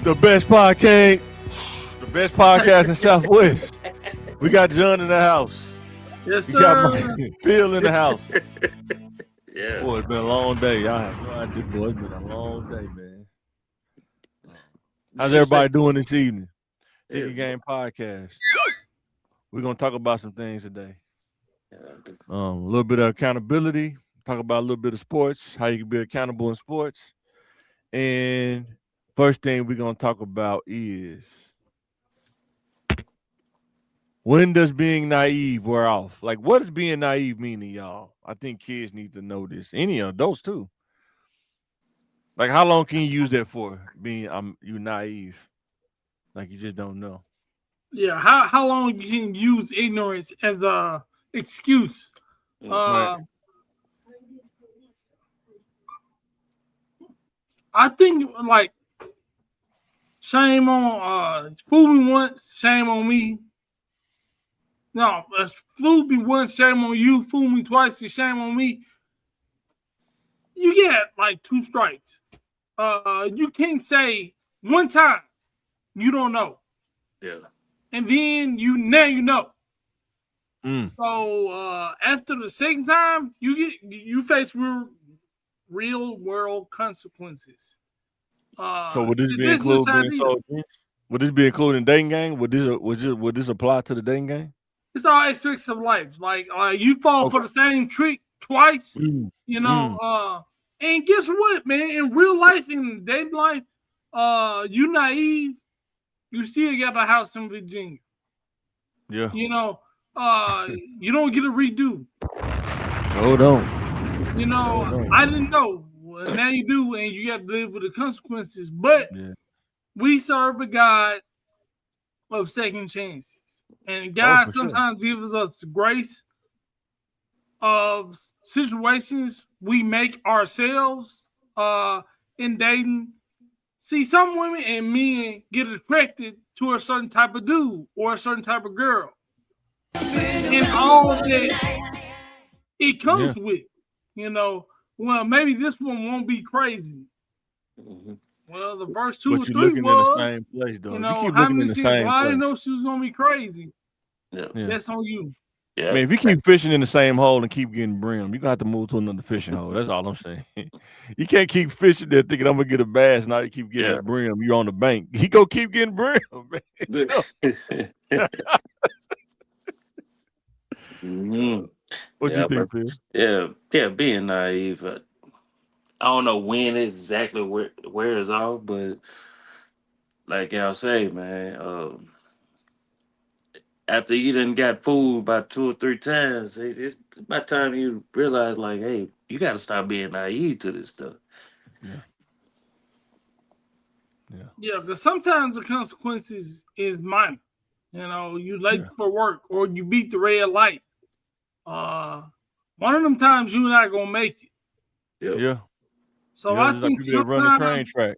The best podcast, the best podcast in Southwest. We got John in the house. Yes, We got sir. Phil in the house. Yeah. Boy, it's been a long day. Y'all have no idea, boy. It's been a long day, man. How's everybody doing this evening? Thinking Game Podcast. We're gonna talk about some things today. A little bit of accountability. Talk about a little bit of sports. How you can be accountable in sports. And first thing we're gonna talk about is when does being naive wear off? Like, what does being naive mean to y'all? I think kids need to know this. Any adults too. Like, how long can you use that for? Being you naive, like you just don't know. Yeah, how long you can use ignorance as the excuse? Right. I think like shame on fool me once, shame on me. No, fool me once, shame on you. Fool me twice, and shame on me. You get like 2 strikes. You can't say one time you don't know. Yeah. And then you know. Mm. So after the second time, you face real world consequences. So would this be included? Would this be included in dating game? Would this apply to the dating game? It's all aspects of life. Like you fall for the same trick twice, you know. And guess what, man? In real life, in dating life, you naive. You still got a house in Virginia. Yeah. You know, you don't get a redo. Hold on. You know, I didn't know. Well, now you do, and you got to live with the consequences. But we serve a God of second chances. And God sometimes gives us grace of situations we make ourselves in dating. See, some women and men get attracted to a certain type of dude or a certain type of girl. And all that it comes with, you know, well, maybe this one won't be crazy. Mm-hmm. Well, the first 2 or 3 was, in the same place, though. You know, you keep how looking many in the same I place. didn't know she was going to be crazy. Yeah. That's on you. Yeah. I mean, if you keep fishing in the same hole and keep getting brim, you're going to have to move to another fishing hole. That's all I'm saying. You can't keep fishing there thinking I'm going to get a bass. Now you keep getting a brim. You're on the bank. He going to keep getting brim, man. What you think, Phil? Yeah, being naive. I don't know when exactly where it's off, but like y'all say, man, after you done got fooled about 2 or 3 times, it's by the time you realize, like, hey, you got to stop being naive to this stuff. Yeah, because sometimes the consequences is minor. You know, you late for work or you beat the red light. One of them times you're not gonna make it. Yeah. So I think like people that run the train track,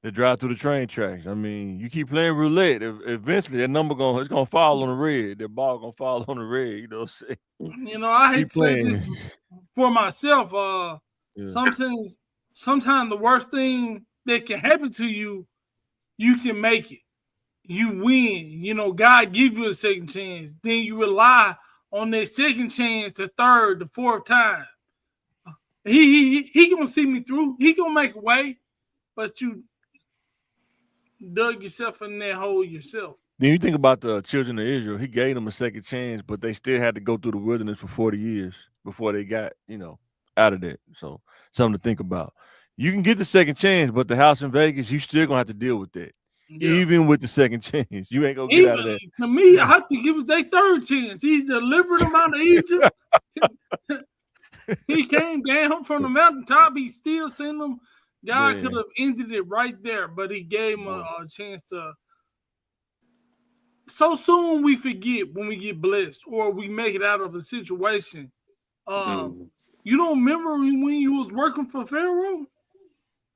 they drive through the train tracks. I mean, you keep playing roulette. Eventually, that number it's gonna fall on the red. That ball gonna fall on the red. You know what I'm saying? You know, I hate to say this for myself. Sometimes the worst thing that can happen to you, you can make it. You win. You know, God give you a second chance. Then you rely on that second chance, the third, the fourth time. He gonna see me through. He gonna make a way, but you dug yourself in that hole yourself. Then you think about the children of Israel. He gave them a second chance, but they still had to go through the wilderness for 40 years before they got, out of that. So something to think about. You can get the second chance, but the house in Vegas, you still gonna have to deal with that. Yeah. Even with the second chance, you ain't gonna get out of that. To me, I think it was their third chance. He delivered them out of Egypt. He came down from the mountaintop. He still sent them. God could have ended it right there, but he gave him a chance to. So soon we forget when we get blessed or we make it out of a situation. You don't remember when you was working for Pharaoh?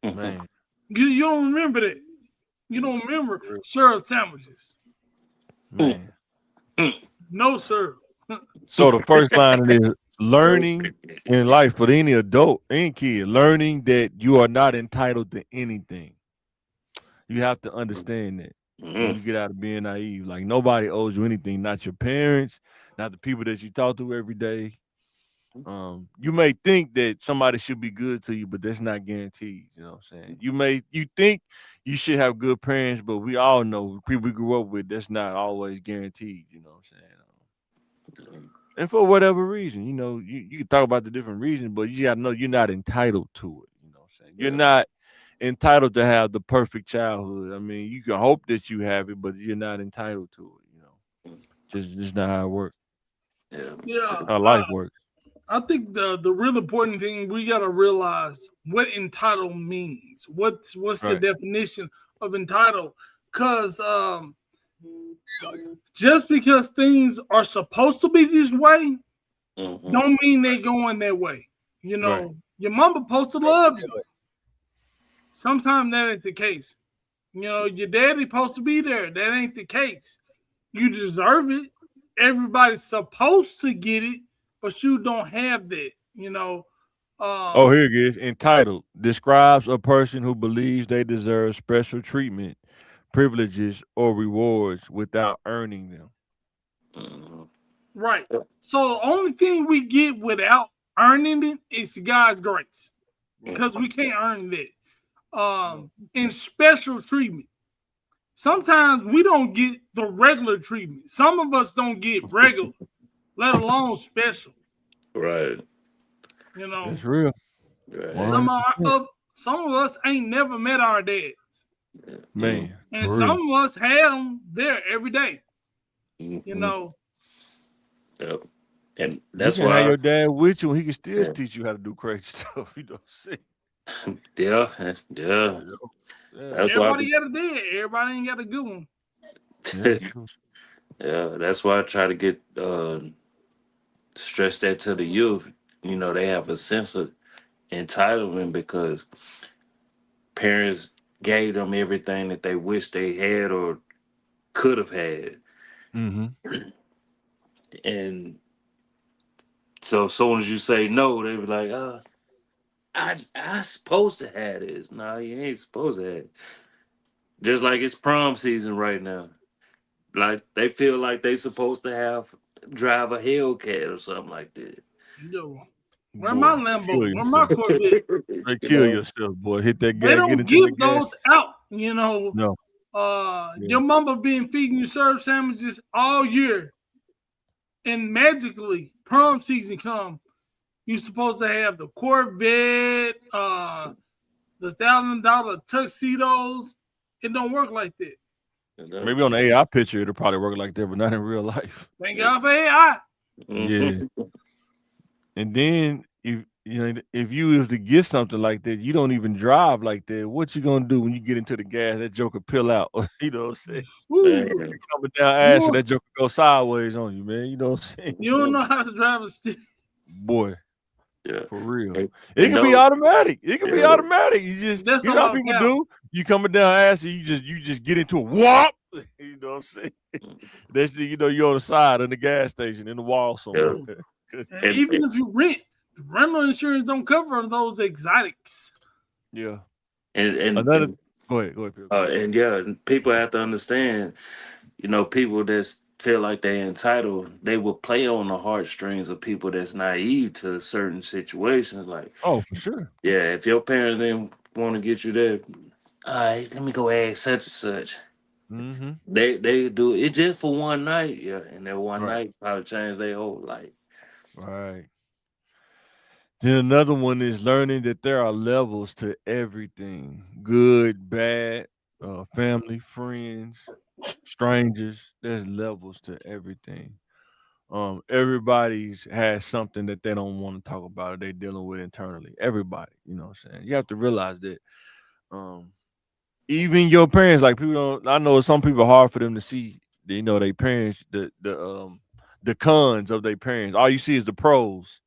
Man. You don't remember that. You don't remember syrup sandwiches. Man. No, sir. So the first line is learning in life for any adult and kid, learning that you are not entitled to anything. You have to understand that when you get out of being naive. Like nobody owes you anything, not your parents, not the people that you talk to every day. You may think that somebody should be good to you, but that's not guaranteed. You know what I'm saying? You think you should have good parents, but we all know people we grew up with, that's not always guaranteed. You know what I'm saying? And for whatever reason, you can talk about the different reasons, but you gotta know you're not entitled to it. You know what I'm saying? You're not entitled to have the perfect childhood. I mean, you can hope that you have it, but you're not entitled to it. Just not how it works. Yeah. How life works. I think the real important thing we gotta realize what entitled means. What's the definition of entitled? Because just because things are supposed to be this way, don't mean they're going that way. Your mama supposed to love you. Sometimes that ain't the case. Your daddy supposed to be there. That ain't the case. You deserve it. Everybody's supposed to get it, but you don't have that. Here it is. Entitled describes a person who believes they deserve special treatment, privileges, or rewards without earning them. Right. So the only thing we get without earning it is God's grace, because we can't earn that. In special treatment, sometimes we don't get the regular treatment. Some of us don't get regular, let alone special. Right. It's real. Right. Some of us ain't never met our dads. Man. And some of us had them there every day. Yep. And that's you why your dad with you, and he can still teach you how to do crazy stuff. See. Yeah. That's everybody got a dad. Everybody ain't got a good one. That's why I try to get stress that to the youth. They have a sense of entitlement because parents gave them everything that they wish they had or could have had. And so as soon as you say no, they be like, I supposed to have this. No, you ain't supposed to have it. Just like it's prom season right now. Like they feel like they supposed to drive a Hellcat or something like that. Where my Lambo? Where my Corvette? They kill yourself, boy. Hit that gas. They don't give those out. No. Your mama been feeding you serve sandwiches all year, and magically prom season come. You supposed to have the Corvette, the $1,000 tuxedos. It don't work like that. Maybe on the AI picture it'll probably work like that, but not in real life. Thank God for AI. Yeah. And then if you was to get something like that, you don't even drive like that. What you gonna do when you get into the gas? That joker pill out. You know what I'm saying? You coming down ass and that joker go sideways on you, man. You know what I'm saying? You don't know how to drive a stick. Boy. Yeah. For real. It can be automatic. It can be automatic. You know how people do. You coming down ass and you just get into a whop. You know what I'm saying? That's you're on the side of the gas station in the wall somewhere. And even if you rent, rental insurance don't cover those exotics. Yeah. And go ahead. And people have to understand, people that's feel like they're entitled, they will play on the heartstrings of people that's naive to certain situations. Like, oh, for sure. Yeah, if your parents didn't want to get you there, all right, let me go ask such and such. They do it just for one night, and that one night probably change their whole life. Right. Then another one is learning that there are levels to everything: good, bad, family, friends, strangers. There's levels to everything. Everybody has something that they don't want to talk about or they're dealing with internally. Everybody, you know what I'm saying? You have to realize that. Even your parents, like people don't. I know some people hard for them to see. Their parents, the cons of their parents. All you see is the pros,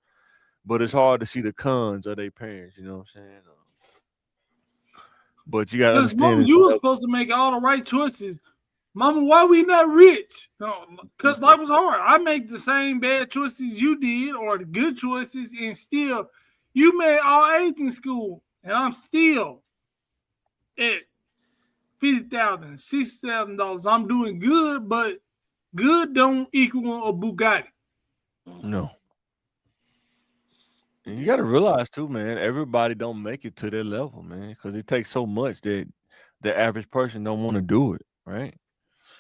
but it's hard to see the cons of their parents. You know what I'm saying? But you gotta understand. You were supposed to make all the right choices. Mama, why we not rich? No, because life was hard. I make the same bad choices you did or the good choices, and still you made all A's in school, and I'm still at $50,000, $60,000. I'm doing good, but good don't equal a Bugatti. No. And you got to realize too, man. Everybody don't make it to their level, man, because it takes so much that the average person don't want to do it, right?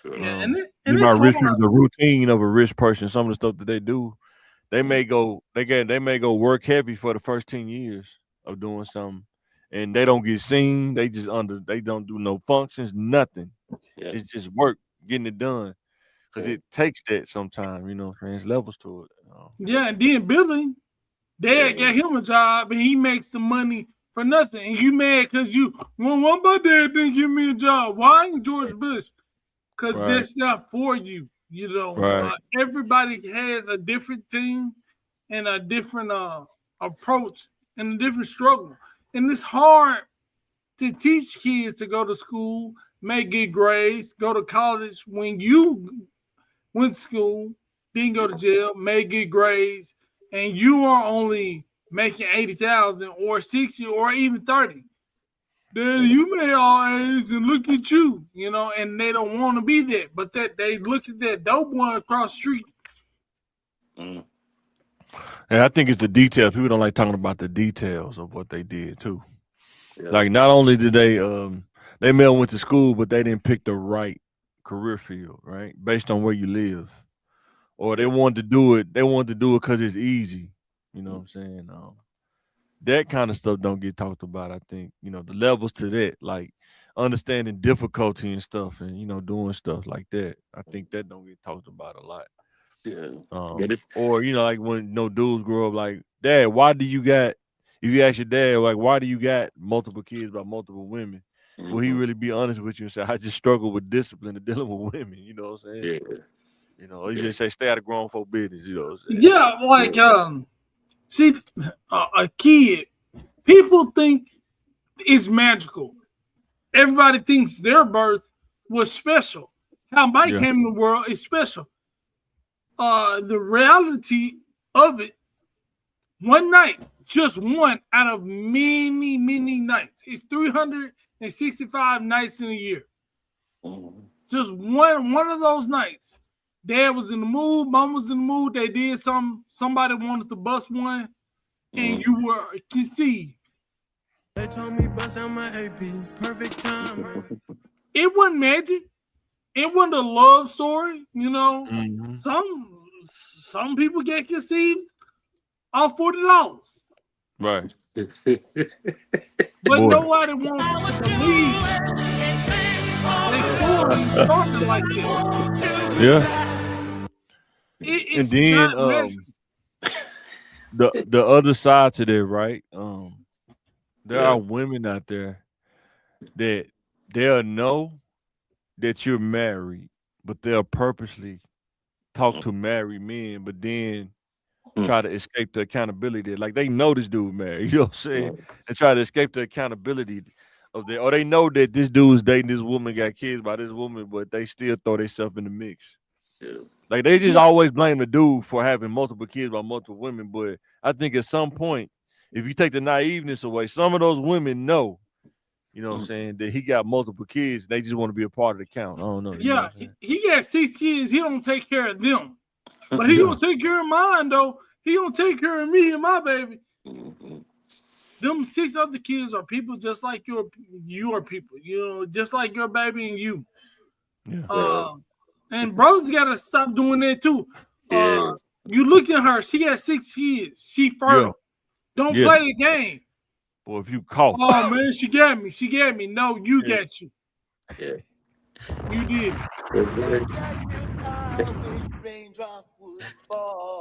Yeah, you might risk the routine of a rich person. Some of the stuff that they do, they may go work heavy for the first 10 years of doing something, and they don't get seen. They don't do no functions, nothing. Yeah. It's just work, getting it done. Because it takes that sometimes, you know, there's levels to it. Yeah, and then Billy, Dad got him a job and he makes the money for nothing. And you mad because well, my dad didn't give me a job. Why ain't George Bush? Because that's not for you. You know, everybody has a different thing and a different approach and a different struggle. And it's hard to teach kids to go to school, make good grades, go to college when you went to school, didn't go to jail, made good grades, and you are only making 80,000 or 60 or even 30. Then you made all A's and look at you, you know, and they don't want to be that, but that they look at that dope one across the street. And I think it's the details. People don't like talking about the details of what they did too. Yeah. Like not only did they may have went to school, but they didn't pick the right career field, right? Based on where you live. Or they wanted to do it because it's easy. You know what I'm saying? That kind of stuff don't get talked about, I think. You know, the levels to that, like understanding difficulty and stuff and, you know, doing stuff like that. I think that don't get talked about a lot. Yeah. Or, you know, like when dudes grow up like, Dad, if you ask your dad, like, why do you got multiple kids by multiple women? Will he really be honest with you and say, I just struggle with discipline and dealing with women? You know what I'm saying? Yeah. You know, he just say, stay out of grown folk business, you know what I'm saying? Yeah, like, see, a kid, people think it's magical. Everybody thinks their birth was special. How Mike came in the world is special. The reality of it, one night, just one out of many, many nights. It's 365 nights in a year. Just one of those nights. Dad was in the mood, Mom was in the mood, they did something, somebody wanted to bust one, and you were conceived. They told me bust out my AP, perfect time. It wasn't magic. It wasn't a love story, you know. Some people get conceived off $40. Right. But nobody wants to believe their story started like this. Yeah. And then the other side to that, right? There are women out there that they'll know that you're married, but they'll purposely talk to married men, but then try to escape the accountability. Like they know this dude married, you know what I'm saying? And try to escape the accountability of that. Or they know that this dude's dating this woman, got kids by this woman, but they still throw themselves in the mix. Yeah. Like they just always blame the dude for having multiple kids by multiple women. But I think at some point, if you take the naiveness away, some of those women know, you know what I'm saying, that he got multiple kids. They just want to be a part of the count. I don't know. Yeah, he got 6 kids. He don't take care of them. But he gonna take care of mine, though. He gonna take care of me and my baby. Them 6 other kids are people just like you are people. You know, just like your baby and you. Yeah. And brothers gotta stop doing that too. You look at her, she got 6 kids. She fertile. Don't play the game. Well, if you call. Oh man, she got me. She got me. No, you got you. Yeah. You did.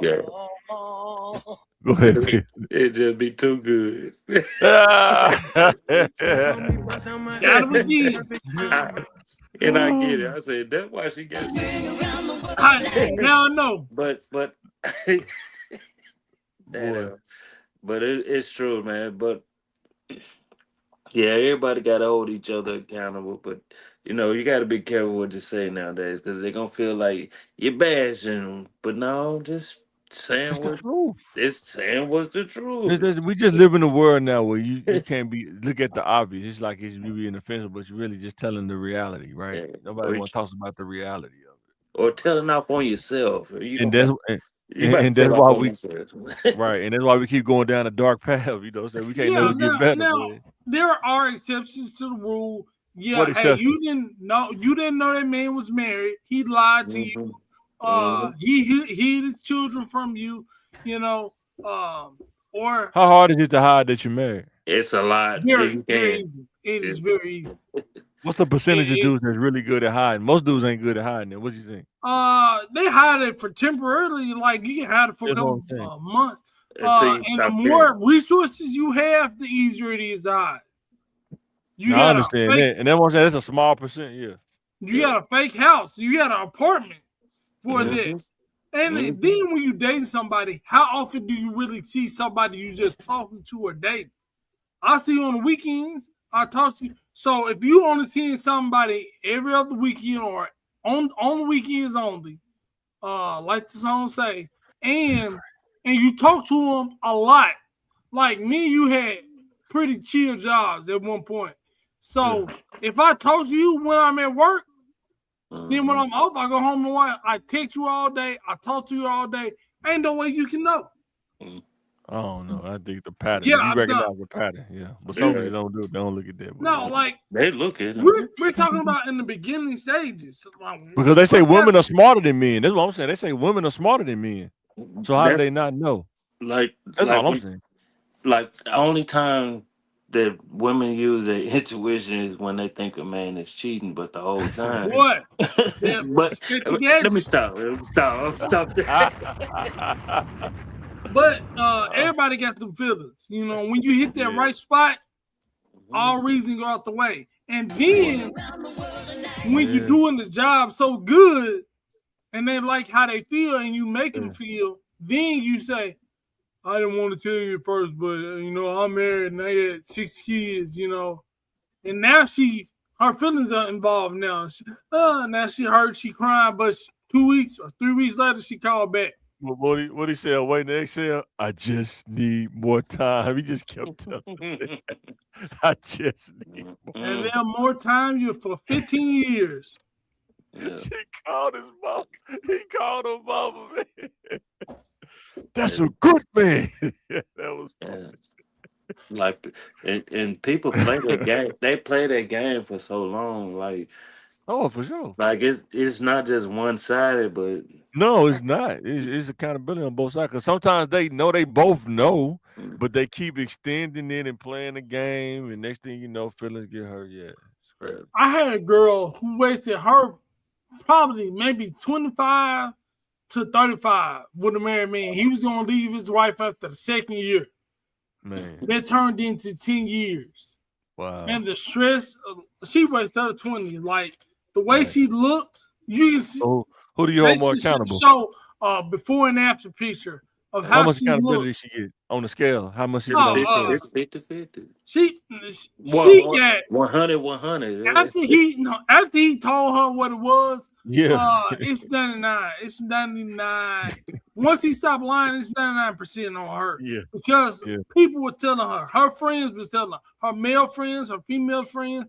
Yeah. Go ahead. It just be too good. And I get it. I said that's why she got it. Now I know. But it's true, man. But yeah, everybody got to hold each other accountable. But you know, you got to be careful what you say nowadays because they're gonna feel like you're bashing them. But no, just saying It's the what truth. it's saying was the truth. We just live in a world now where you can't look at the obvious. It's like it's you being offensive, but you're really just telling the reality, right? Yeah. Nobody want to talk about the reality of it. Or telling off on yourself. You And about to that's tell why off on we yourself. right, and that's why we keep going down a dark path. You know, so we can't Yeah, never get better. now Man. there are exceptions to the rule. Yeah, What hey, exception? you didn't know that man was married. He lied to you. He hid his children from you. You know, or How hard is it to hide that you're married? It's a lot. very easy. It is very easy. What's the percentage of dudes that's really good at hiding? Most dudes ain't good at hiding it. What do you think? They hide it for temporarily. Like you can hide it for a couple months. And the more resources you have, the easier it is to hide. I understand that, and that's what I'm saying. That's a small percent. Yeah. You got a fake house. You got an apartment for this. And then when you dating somebody, how often do you really see somebody you just talking to or dating? I see you on the weekends. I talk to you. So if you only seeing somebody every other weekend or on the weekends only, like the song say, and you talk to them a lot, like me and you had pretty chill jobs at one point. So if I talk to you when I'm at work, then when I'm off, I go home and I text you all day. I talk to you all day. Ain't no way you can know. I don't know. I think the pattern. Yeah, you recognize the pattern. Yeah, but some people don't do it. They don't look at that. No, like they look at it. We're talking about in the beginning stages. Because they say women are smarter than men. That's what I'm saying. They say women are smarter than men. So how do they not know? That's all I'm saying. Like the only time that women use their intuition is when they think a man is cheating, but the whole time. What? But let me stop. Stop that. But everybody got them feelings. You know, when you hit that right spot, all reason go out the way. And then when you're doing the job so good and they like how they feel and you make them feel, then you say, I didn't want to tell you at first, but I'm married and I had 6 kids, and now her feelings are involved now. Now she hurt, she crying, but 2 weeks or 3 weeks later she called back. What he said? Wait, the exhale. I just need more time. He just kept telling me. I just need more. And then more time. You for 15 years. Yeah. She called his mom. He called her mama, man. That's a good man. That was like, and people play that game. They play that game for so long, like. Oh, for sure. Like it's not just one sided, but no, it's not. It's accountability on both sides. Because sometimes they both know, but they keep extending it and playing the game, and next thing you know, feelings get hurt. Yeah, it's crazy. I had a girl who wasted her probably maybe 25 to 35 with a married man. He was gonna leave his wife after the second year. Man, that turned into 10 years. Wow. And the stress, she wasted her 20. Like the way she looked, you can see. Who do you hold more accountable? Show before and after picture of how much she accountability looked. she get on the scale? How much she it's 50-50. She got 100. After he told her what it was, it's 99. It's 99. Once he stopped lying, it's 99% on her. Yeah. Because people were telling her friends was telling her male friends, her female friends.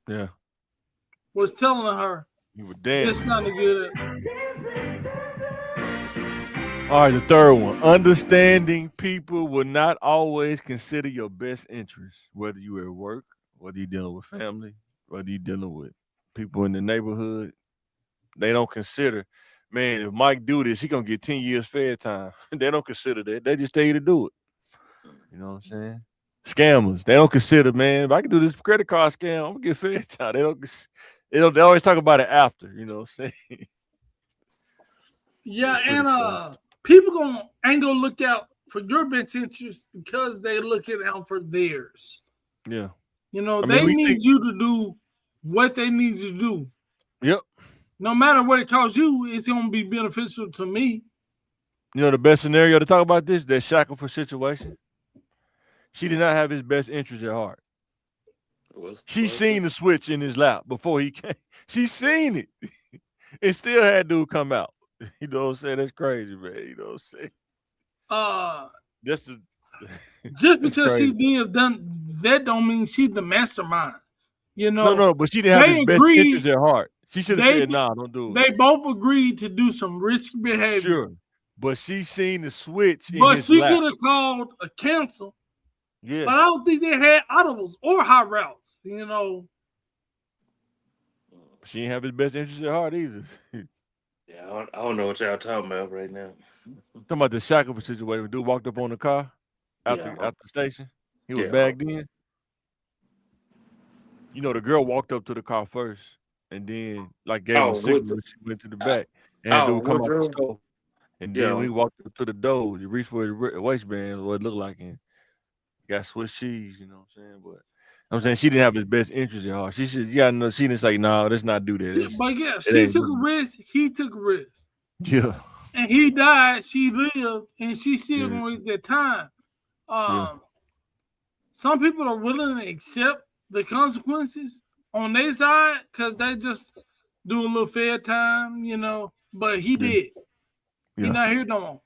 Yeah. Was telling her. You were damn. It's not a good. All right, the third one. Understanding people will not always consider your best interests, whether you're at work, whether you're dealing with family, whether you're dealing with people in the neighborhood. They don't consider, man, if Mike do this, he going to get 10 years fair time. They don't consider that. They just tell you to do it. You know what I'm saying? Scammers. They don't consider, man, if I can do this credit card scam, I'm going to get fair time. They always talk about it after, you know what I'm saying? Yeah, and people ain't gonna look out for your best interest because they looking out for theirs. Yeah. You know, they need you to do what they need you to do. Yep. No matter what it costs you, it's gonna be beneficial to me. You know the best scenario to talk about this? That Shackelford situation. She did not have his best interest at heart. She seen the switch in his lap before he came. She seen it. And still had dude come out. You know what I'm saying? That's crazy, man. You know what I'm saying? That's the just because she did done that don't mean she's the mastermind. You know, no, but she didn't have his best interest at heart. She should have said, "Nah, don't do it." They both agreed to do some risky behavior. Sure, but she seen the switch. But she could have called a cancel. Yeah, but I don't think they had audibles or hot routes. You know, she didn't have his best interest at heart either. Yeah, I don't know what y'all talking about right now. Talking about the Shackelford situation. When dude walked up on the car out the station. He was bagged in. You know, the girl walked up to the car first and then gave him a signal when she went to the back. And dude come out the store. And then when he walked up to the door, he reached for his waistband, what it looked like, and got Swiss cheese, you know what I'm saying? But I'm saying she didn't have his best interest at heart. She didn't say, no, let's not do that. But yeah, she took a risk, he took a risk. Yeah. And he died, she lived, and she still going to get that time. Some people are willing to accept the consequences on their side because they just do a little fair time, you know. But he did. He's not here no more.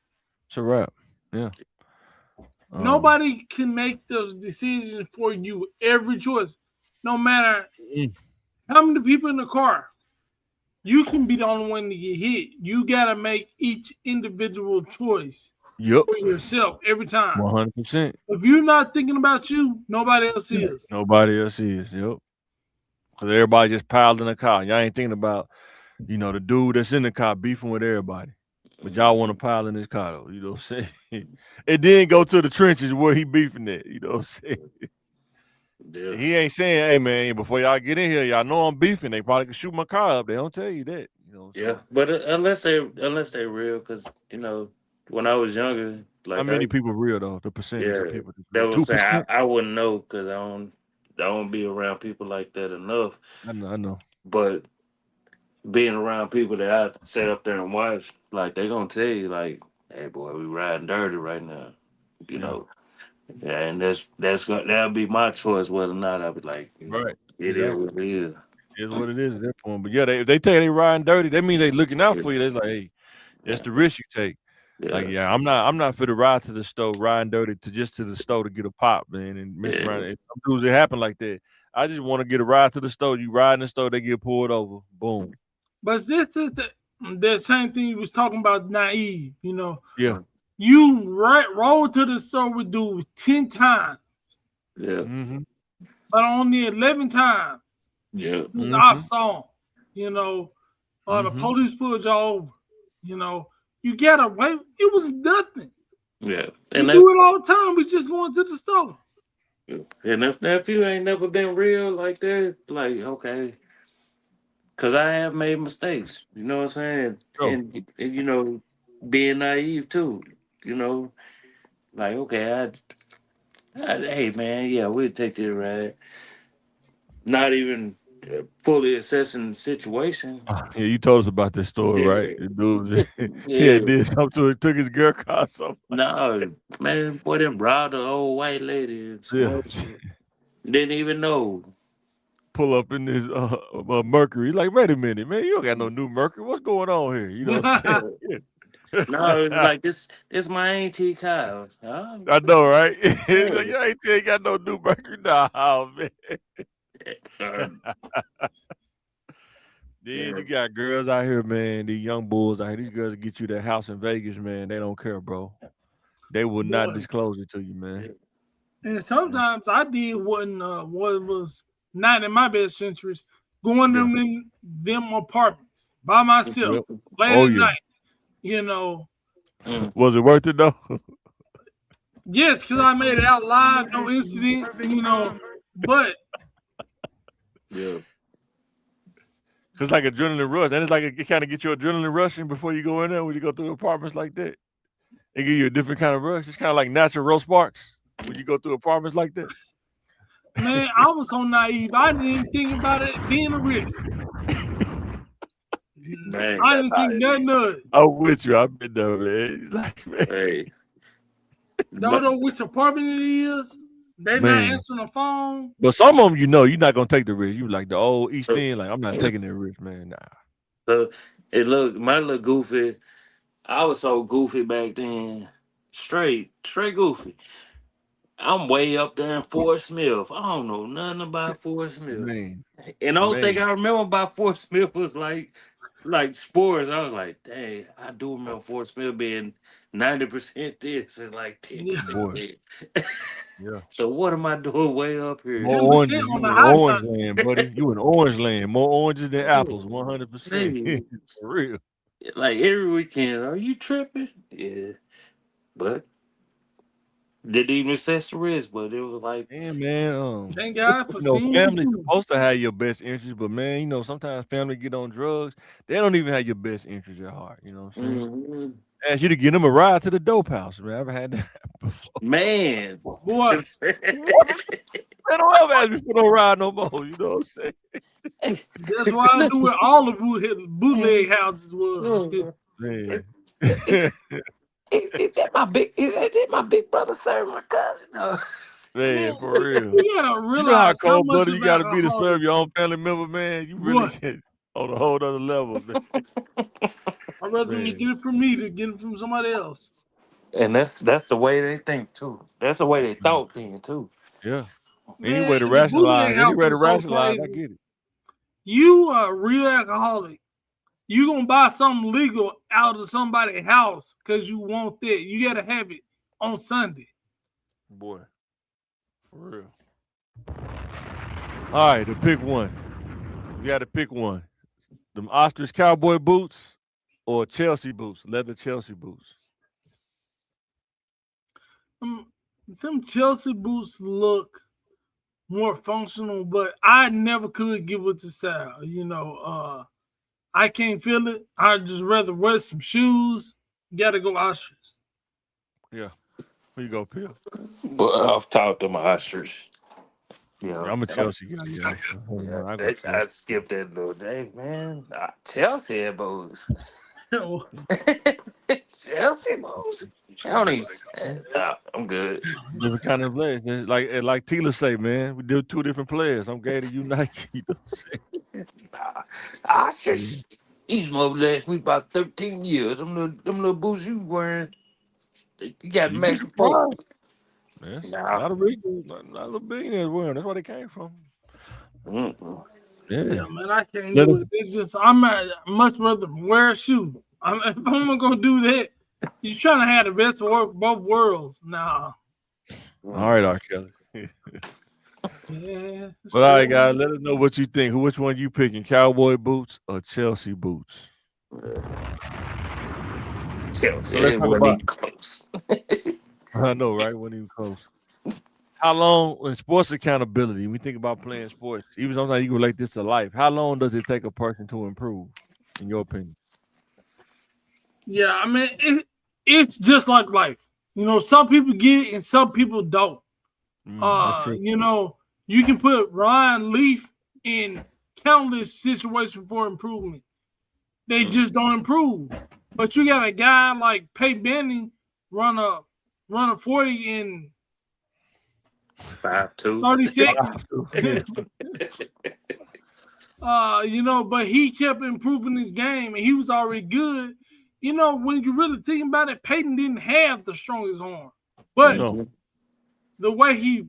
It's a wrap. Yeah. Nobody can make those decisions for you. Every choice, no matter how many people in the car, you can be the only one to get hit. You got to make each individual choice for yourself every time. 100%. If you're not thinking about you, nobody else is. Nobody else is. Yep. Because everybody just piled in the car. Y'all ain't thinking about, the dude that's in the car beefing with everybody. But y'all want to pile in his car, though. You know what I'm saying? It didn't go to the trenches where he beefing at. You know what I'm saying? Yeah. He ain't saying, hey, man, before y'all get in here, y'all know I'm beefing. They probably can shoot my car up. They don't tell you that. You know. Yeah, but unless they real, because when I was younger, how many people real though? The percentage of people. That was saying I wouldn't know because I don't be around people like that enough. I know. But being around people that I sat up there and watched, they gonna tell you, hey boy, we riding dirty right now. You know. Yeah, and that'll be my choice whether or not I'll be like, right. It is what it is. It's what it is at that point. But yeah, if they tell you they riding dirty, that means they looking out for you. They're like, hey, that's the risk you take. Yeah. I'm not for the ride to the store, riding dirty to the store to get a pop, man, and mess around. Some dudes it happen like that. I just want to get a ride to the store. You ride in the store, they get pulled over. Boom. But this is that same thing you was talking about, naive, Yeah. You roll to the store with dude 10 times. Yeah. Mm-hmm. But on the 11th time, it's ops on, or the police pulled y'all over, you gotta wait. It was nothing. Yeah. And we do it all the time. We just going to the store. And if you ain't never been real like that, okay. Because I have made mistakes, you know what I'm saying? Sure. And being naive too, okay, hey man, we'll take this ride. Not even fully assessing the situation. Yeah, you told us about this story, right? The dude, did something to it, took his girl car. No, man, boy, them robbed the old white lady. Didn't even know. Pull up in this Mercury. Like, wait a minute, man, you don't got no new Mercury. What's going on here? You know what I'm saying? No, like this my antique car. I know, right? You ain't got no new Mercury. Nah, man. Then you got girls out here, man. These young bulls out here. These girls get you that house in Vegas, man. They don't care, bro. They will not disclose it to you, man. And sometimes I did what was not in my best interest, going to them apartments by myself late at night. Was it worth it though? Yes, because I made it out live, no incidents, but yeah. Cause like adrenaline rush, and it's like it kind of get you adrenaline rushing before you go in there when you go through apartments like that. It give you a different kind of rush. It's kind of like natural roast sparks when you go through apartments like that. Man, I was so naive. I didn't even think about it being a risk. Man, I didn't think nothing of it. I'm with you. I've been there, man. Like, man. Hey. Don't know which apartment it is. They not answering the phone. But some of them, you're not gonna take the risk. You like the old East End, like I'm not taking that risk, man. Nah. So, It look goofy. I was so goofy back then. Straight goofy. I'm way up there in Fort Smith. I don't know nothing about Fort Smith. Man, And the only thing I remember about Fort Smith was like sports. I was like, dang, I do remember Fort Smith being 90% this and like 10% that. Yeah. So what am I doing way up here? More oranges. You in orange land, buddy. You in orange land. More oranges than apples, 100%. For real. Like every weekend, are you tripping? Yeah. But didn't even assess the risk, but it was like, man, thank God for family's supposed to have your best interest, but man, sometimes family get on drugs. They don't even have your best interest at heart. You know what I'm saying? mm-hmm. Ask you to get them a ride to the dope house, man. I've had that before. Man, boy. They don't ever ask me for no ride no more. You know what I'm saying? That's why I knew where all the bootleg houses was. Man. Did my big brother serve my cousin? No. Man, for real. You gotta realize you know how cold much blooded you gotta be to serve your own family member, man. You really get on a whole other level, man. I'd rather you get it from me than get it from somebody else. And that's the way they think too. That's the way they thought then too. Yeah. Man, any way to rationalize, I get it. You are a real alcoholic. You gonna buy something legal out of somebody's house because you want that. You gotta have it on Sunday. Boy. For real. All right, to pick one. You got to pick one. Them ostrich cowboy boots or Chelsea boots, leather Chelsea boots. Them Chelsea boots look more functional, but I never could get with the style. I can't feel it. I'd just rather wear some shoes. Gotta go ostrich. Yeah. Here you go, Phil. But I've talked to my ostrich. Yeah, I'm a Chelsea guy. Yeah, I skipped that little day, man. Chelsea boots. Chelsea boots. I don't even. I'm good. Different kind of players. Like Tila say, man, we did two different players. I'm glad to unite. You know what I'm saying? Ostrich. These mother last week about 13 years. Them little boots you wearing. You got to match for. Yes. Not a little billionaires wearing. That's where they came from. Yeah, man, I can't do it. It's just I much rather wear a shoe. If I'm gonna do that, you're trying to have the best of both worlds. Nah. All right, R. Kelly. Yeah. Well, all right, guys, let us know what you think. Which one you picking, cowboy boots or Chelsea boots? Chelsea, it wasn't even close. I know, right? Wasn't even close. How long in sports accountability? We think about playing sports. Even sometimes you can relate this to life. How long does it take a person to improve, in your opinion? Yeah, I mean, it's just like life. Some people get it and some people don't. You can put Ryan Leaf in countless situations for improvement. They just don't improve. But you got a guy like Peyton Manning run a 40 in 5'2", 30 seconds. But he kept improving his game and he was already good. When you really think about it, Peyton didn't have the strongest arm. But the way he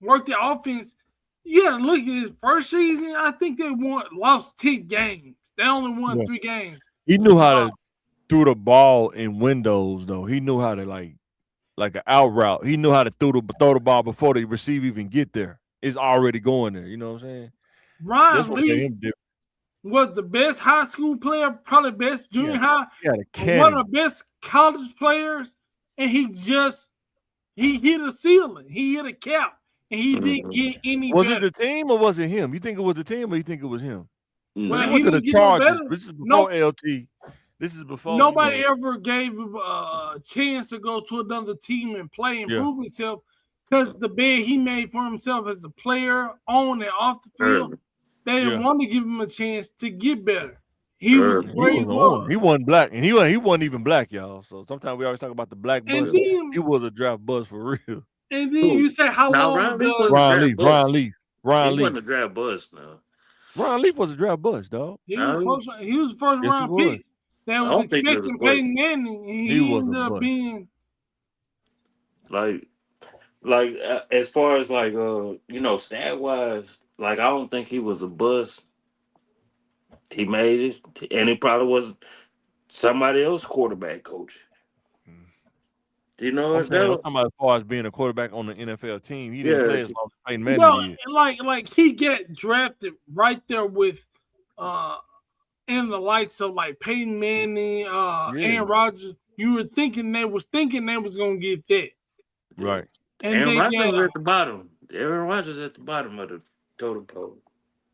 worked the offense, you got to look at his first season. I think they lost 10 games. They only won 3 games. He knew how to throw the ball in windows, though. He knew how to like an out route. He knew how to throw the ball before the receiver even get there. It's already going there. You know what I'm saying? Ryan Leaf was the best high school player, probably best junior high. One of the best college players, and he hit a ceiling. He hit a cap, and he didn't get any Was better. it the team or was it him? You think it was the team or you think it was him? Well, he went to the Chargers. This is before LT. This is before nobody ever gave him a chance to go to another team and play and prove himself because the bed he made for himself as a player on and off the field. They didn't want to give him a chance to get better. He was where he was. He wasn't black, and he wasn't even black, y'all. So sometimes we always talk about the black buzz. He was a draft buzz for real. And then you say how long Ryan Leaf. He wasn't a draft buzz now. Ron Leaf was a draft bust, dog. He was first Yes, round he was. pick. That was expecting Peyton Manning, and he ended up being like as far as like stat wise, like I don't think he was a bust. He made it, and he probably was somebody else quarterback coach. You know, I'm talking about as far as being a quarterback on the NFL team. He didn't play as long as Peyton Manning no, did. like he get drafted right there with in the likes of like Peyton Manning, Aaron Rodgers. You were thinking they was gonna get that. Right. And Aaron Rodgers was at the bottom. Aaron Rodgers at the bottom of the totem pole.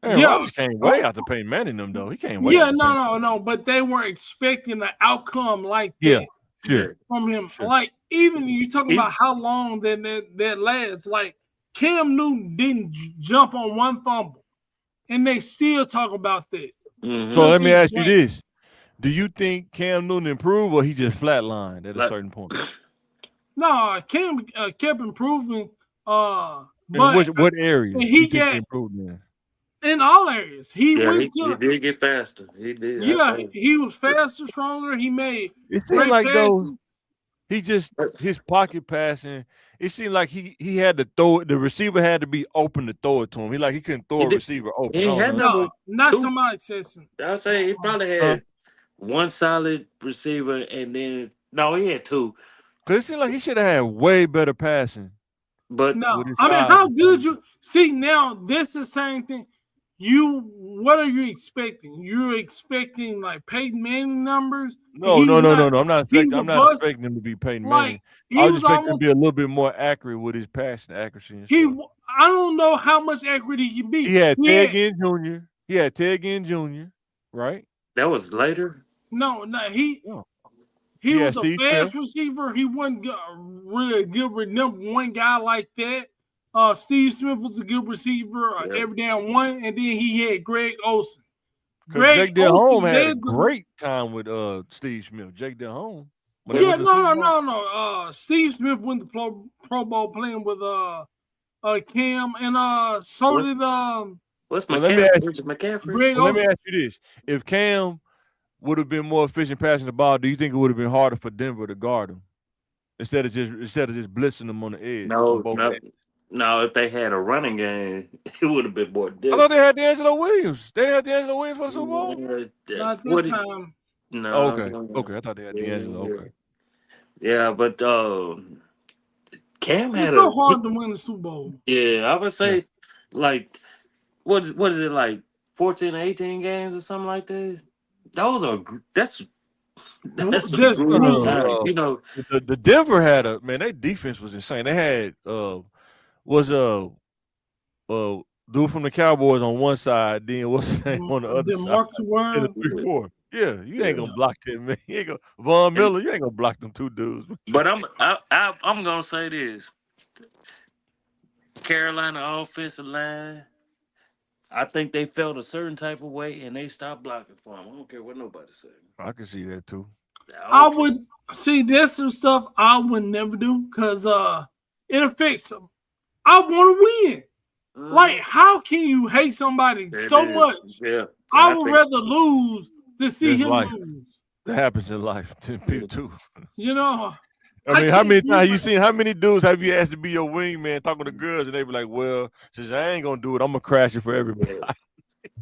Aaron Rodgers came way after Peyton Manning them though. He came way. Yeah, no. But they weren't expecting an outcome like that. Sure. From him. Sure. Like even you talking about how long that lasts. Like Cam Newton didn't jump on one fumble, and they still talk about that. Mm-hmm. So let me ask you this: do you think Cam Newton improved, or he just flatlined at a certain point? No, Cam kept improving. But what areas he got improved in? In all areas, he did get faster. He did. Yeah, he was faster, stronger. He made. It seemed like though he just his pocket passing. It seemed like he had to throw it. The receiver had to be open to throw it to him. He couldn't throw a receiver open. He had not to my accession. I'll say he probably had one solid receiver, and then he had two. Cause it seemed like he should have had way better passing. But no, I mean, how good you see now? This is the same thing. What are you expecting? You're expecting like Peyton Manning numbers? No. I'm not expecting him to be Peyton Manning. I was expecting him to be a little bit more accurate with his passing accuracy. I don't know how much accurate he can be. He had Ted Ginn Jr. Right? That was later. No, he was a fast receiver. He wasn't really a good number one guy like that. Steve Smith was a good receiver every damn one, and then he had Greg Olsen. Jake Delhomme had a great time with Steve Smith. Jake Delhomme. No. Steve Smith went to Pro Bowl playing with Cam, and so did what's McCaffrey? Let me ask you this: if Cam would have been more efficient passing the ball, do you think it would have been harder for Denver to guard him instead of just blitzing them on the edge? No, if they had a running game, it would have been more difficult. I thought they had D'Angelo Williams. They had D'Angelo Williams for the Super Bowl? Not this time. No. Okay. I thought they had D'Angelo. Okay. Yeah, but Cam had it's so hard to win the Super Bowl. Yeah, I would say like what is it like 14 or 18 games or something like that? That's brutal time. You know, the Denver had their defense was insane. They had dude from the Cowboys on one side, then what's his name on the other side? Mark Twain. Yeah, you ain't gonna block that, man. You ain't gonna Von Miller, you ain't gonna block them two dudes. But I'm gonna say this. Carolina offensive line, I think they felt a certain type of way and they stopped blocking for him. I don't care what nobody says. I can see that too. I would see there's some stuff I would never do because it affects them. I want to win. Like, how can you hate somebody so much? Yeah. I would rather lose than see him lose. That happens in life to people too. You know. I mean, how many times you seen? How many dudes have you asked to be your wingman talking to girls, and they be like, "Well, since I ain't gonna do it, I'm gonna crash it for everybody."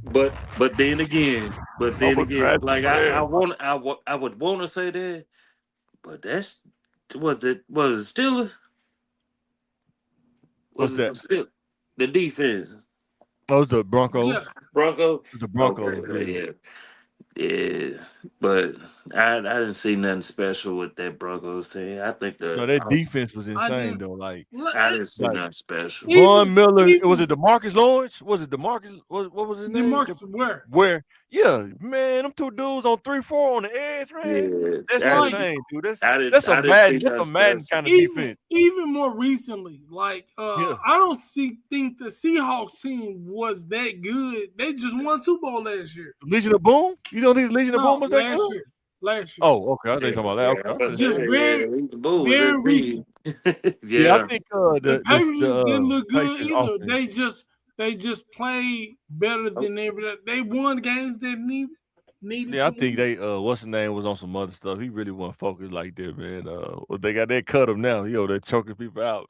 But then again, like I would want to say that, but that's was it Steelers? What's that? The defense. Those the Broncos. Yeah. Broncos. The Broncos. Okay, yeah. But I didn't see nothing special with that Broncos team. I think their defense was insane though. Like I didn't see nothing special. Von Miller, was it DeMarcus Lawrence? Was it DeMarcus? What was his name? DeMarcus where? Yeah, man, them two dudes on 3-4 on the edge, man. Yeah, that's insane, dude. That's a Madden kind of defense. Even more recently, like I don't think the Seahawks team was that good. They just won Super Bowl last year. Legion of Boom? You don't think Legion of Boom was that good? Last year. Oh, okay. I think talking about that. Okay. Just very recent. I think the Patriots didn't look good either. They just They just played better than ever. They won games that needed. Yeah, I think they what's the name was on some other stuff. He really wasn't focused like that, man. Well, they got that cut him now. They're choking people out.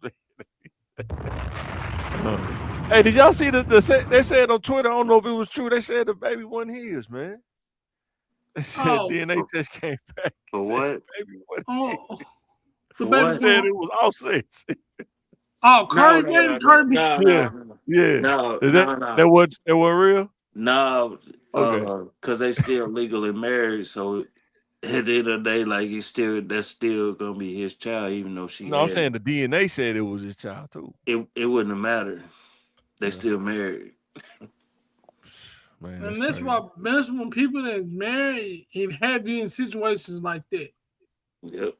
Hey, did y'all see they said on Twitter? I don't know if it was true. They said the baby wasn't his, man. They said DNA test came back. For what? Baby wasn't Oh, For They what? said it was Offset. Oh, Cardi baby, Cardi. Yeah. No, Is that wasn't real? No, Okay. because they still legally married, so at the end of the day, like that's still gonna be his child, even though she. No, I'm saying the DNA said it was his child too. It wouldn't have mattered. They still married. Man, And that's when people that's married it have been in situations like that. Yep.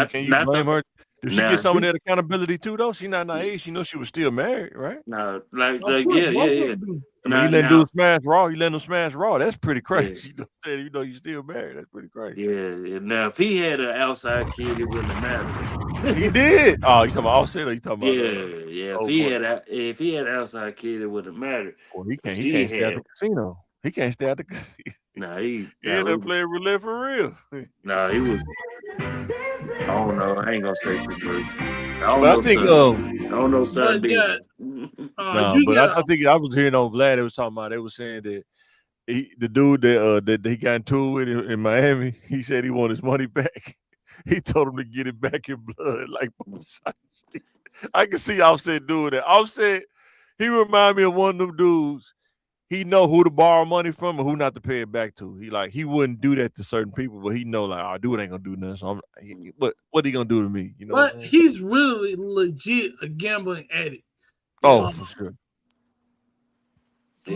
Can you blame her? Did she get some of that accountability too, though? She not naive. She knew she was still married, right? No, like course, yeah. I mean, you letting dudes smash Raw. You letting them smash Raw. That's pretty crazy. Yeah. You know, you still married. That's pretty crazy. Yeah. Now, if he had an outside kid, it wouldn't have mattered. He did. Oh, you talking about Offset? Or you talking about? Yeah. If he had an outside kid, it wouldn't have mattered. Well, he can't stay at the casino. He can't stay at the casino. Nah, he ended up playing roulette for real. Nah, he was. I don't know. I ain't gonna say too much. I don't know son. I think I was hearing on Vlad. They was talking about. They was saying that the dude that he got into with in Miami, he said he wanted his money back. He told him to get it back in blood. Like, I can see Offset doing that. Offset, he remind me of one of them dudes. He know who to borrow money from and who not to pay it back to. He wouldn't do that to certain people, but he know like, dude ain't gonna do nothing. So but what he gonna do to me? You know. But he's really legit a gambling addict. Oh, for sure.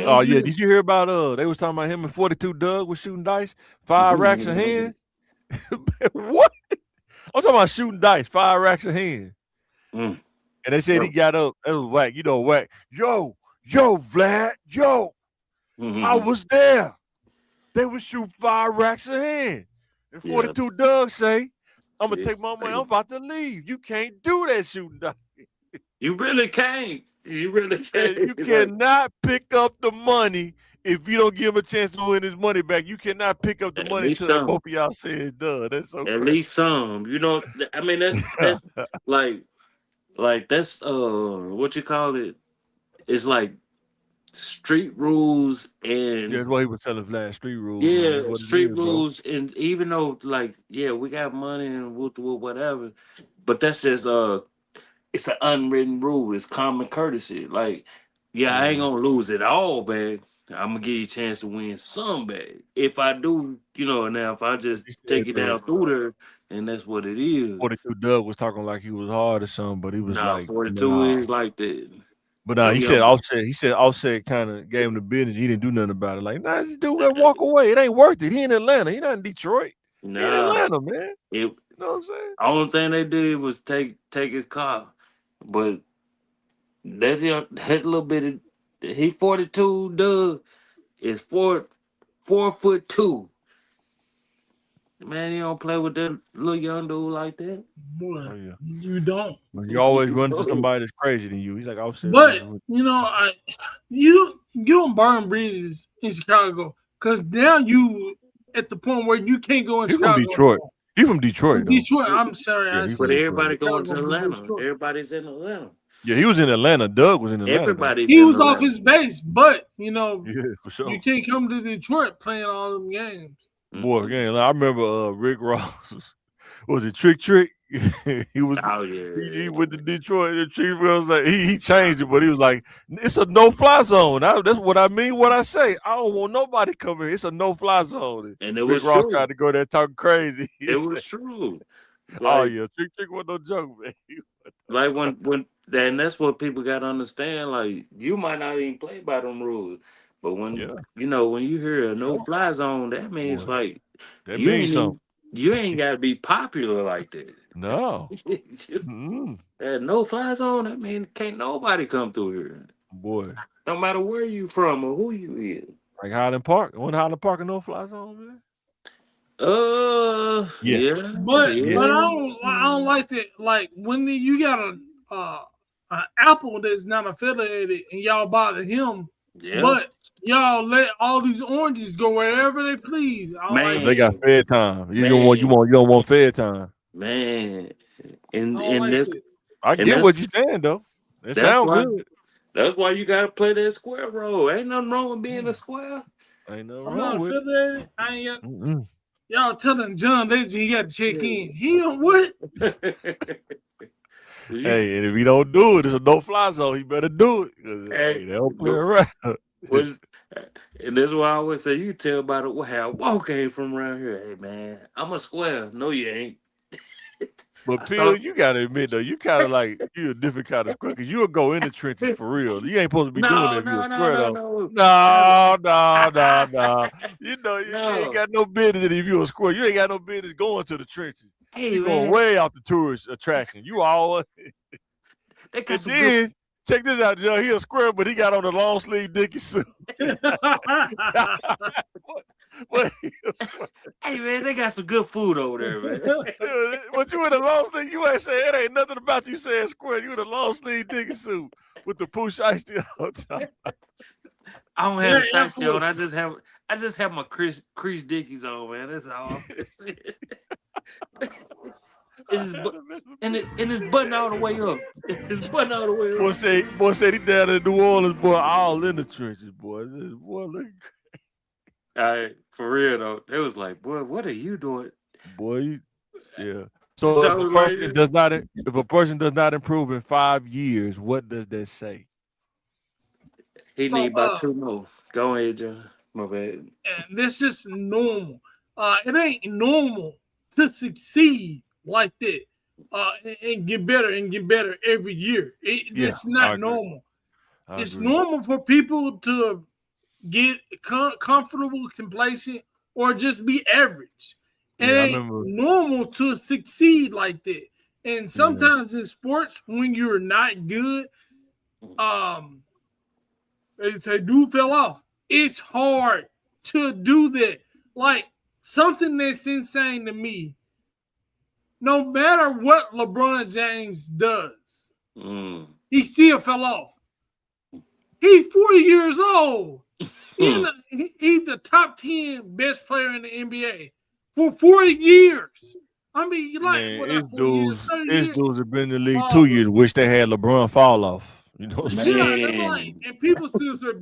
Oh yeah, did you hear about they was talking about him and 42 Doug was shooting dice, 5 racks a hand? What? I'm talking about shooting dice, 5 racks a hand. And they said he got up. That was whack. You know, whack. Yo, Vlad, yo. I was there. They would shoot 5 racks a hand. And 42 Doug say, I'm going to take my money. I'm about to leave. You can't do that shooting dice. You really can't. You really can't. You cannot pick up the money if you don't give him a chance to win his money back. You cannot pick up the money until both of y'all say it's done. That's so At crazy. least some. You know, I mean, that's like that's what you call it? It's like street rules and that's what he was telling Vlad, street rules. Yeah, street rules, and even though we got money and whatever, but that's just it's an unwritten rule. It's common courtesy. Like, I ain't gonna lose it all, bag. I'm gonna give you a chance to win some, bag. If I do, now if I just take it down through there, and that's what it is. 42 Doug was talking like he was hard or something, but he was like 42 is like that. But he said Offset kind of gave him the business. He didn't do nothing about it. Like, this dude gotta walk away. It ain't worth it. He in Atlanta. He not in Detroit. He in Atlanta, man. You know what I'm saying? Only thing they did was take his car. But that little bit of he 42 Doug is 4'2". Man, you don't play with that little young dude like that. Boy, you don't. You always run into somebody that's crazier than you. He's like, Offset. But you don't burn bridges in Chicago because now you at the point where you can't go in Chicago. From Detroit. He's from Detroit. Detroit. I'm sorry. But everybody going to Atlanta. Everybody's in Atlanta. Yeah, he was in Atlanta. Doug was in Atlanta. He was off his base, but for sure. You can't come to Detroit playing all them games. Boy, again, I remember Rick Ross. Was it Trick? He was. Oh yeah. He went to Detroit. The Trick was like he changed it, but he was like, "It's a no-fly zone." That's what I mean. What I say, I don't want nobody coming. It's a no-fly zone. And it was Rick Ross tried to go there talking crazy. It was true. Like, Trick wasn't no joke, man. Like when that's what people got to understand. Like, you might not even play by them rules. But when when you hear a no-fly zone, that means you ain't got to be popular like that. No. That no-fly zone, that means can't nobody come through here. Boy. No matter where you from or who you is. Like Highland Park. Wasn't Highland Park a no-fly zone, man? Yeah. But I don't like that. Like when you got Apple that's not affiliated, and y'all bother him. Yeah. But y'all let all these oranges go wherever they please. Man. They got fed time. You don't want fed time. Man. And like this it. I get what you're saying though. It sounds good. That's why you gotta play that square role. Ain't nothing wrong with being a square. Ain't nothing I'm wrong not with affiliated. it. I ain't got. Y'all telling John Legend he got to check in. He on what? Hey, and if he don't do it, it's a no-fly zone. He better do it because they don't play around. And that's why I always say you tell about how Walk came from around here. Hey man, I'm a square. No, you ain't. But Phil, you gotta admit though, you kind of like you're a different kind of square because you'll go in the trenches for real. You ain't supposed to be doing that if you're a square though. No. You know you ain't got no business if you're a square. You ain't got no business going to the trenches. Hey, you going way off the tourist attraction. You all. And then check this out, Joe. He a square, but he got on the long sleeve Dickie suit. Hey man, they got some good food over there, man. But you in a long sleeve, you ain't saying it ain't nothing about you saying square. You in a long sleeve Dickie suit with the pooch shiesty on top. I don't have a shiesty on. I just have my Chris Dickies on, man. That's all. And it's button all the way up. It's button all the way up. Boy said he down in New Orleans, boy, all in the trenches, boy. Boy, look. All right, for real though, it was like, boy, what are you doing, boy? Yeah. So if a person does not improve in 5 years, what does that say? He need about 2 more. Go ahead, John. My bad. And that's just normal. It ain't normal to succeed like that and get better every year. It's not normal. It's normal for people to get comfortable, complacent, or just be average. It ain't normal to succeed like that. And sometimes in sports, when you're not good, they say dude fell off. It's hard to do that. Like something that's insane to me. No matter what LeBron James does, he still fell off. He's 40 years old. He's the top 10 best player in the NBA for 40 years. I mean, his dudes have been in the league 2 years. Wish they had LeBron fall off. You know what I'm saying? And people still say,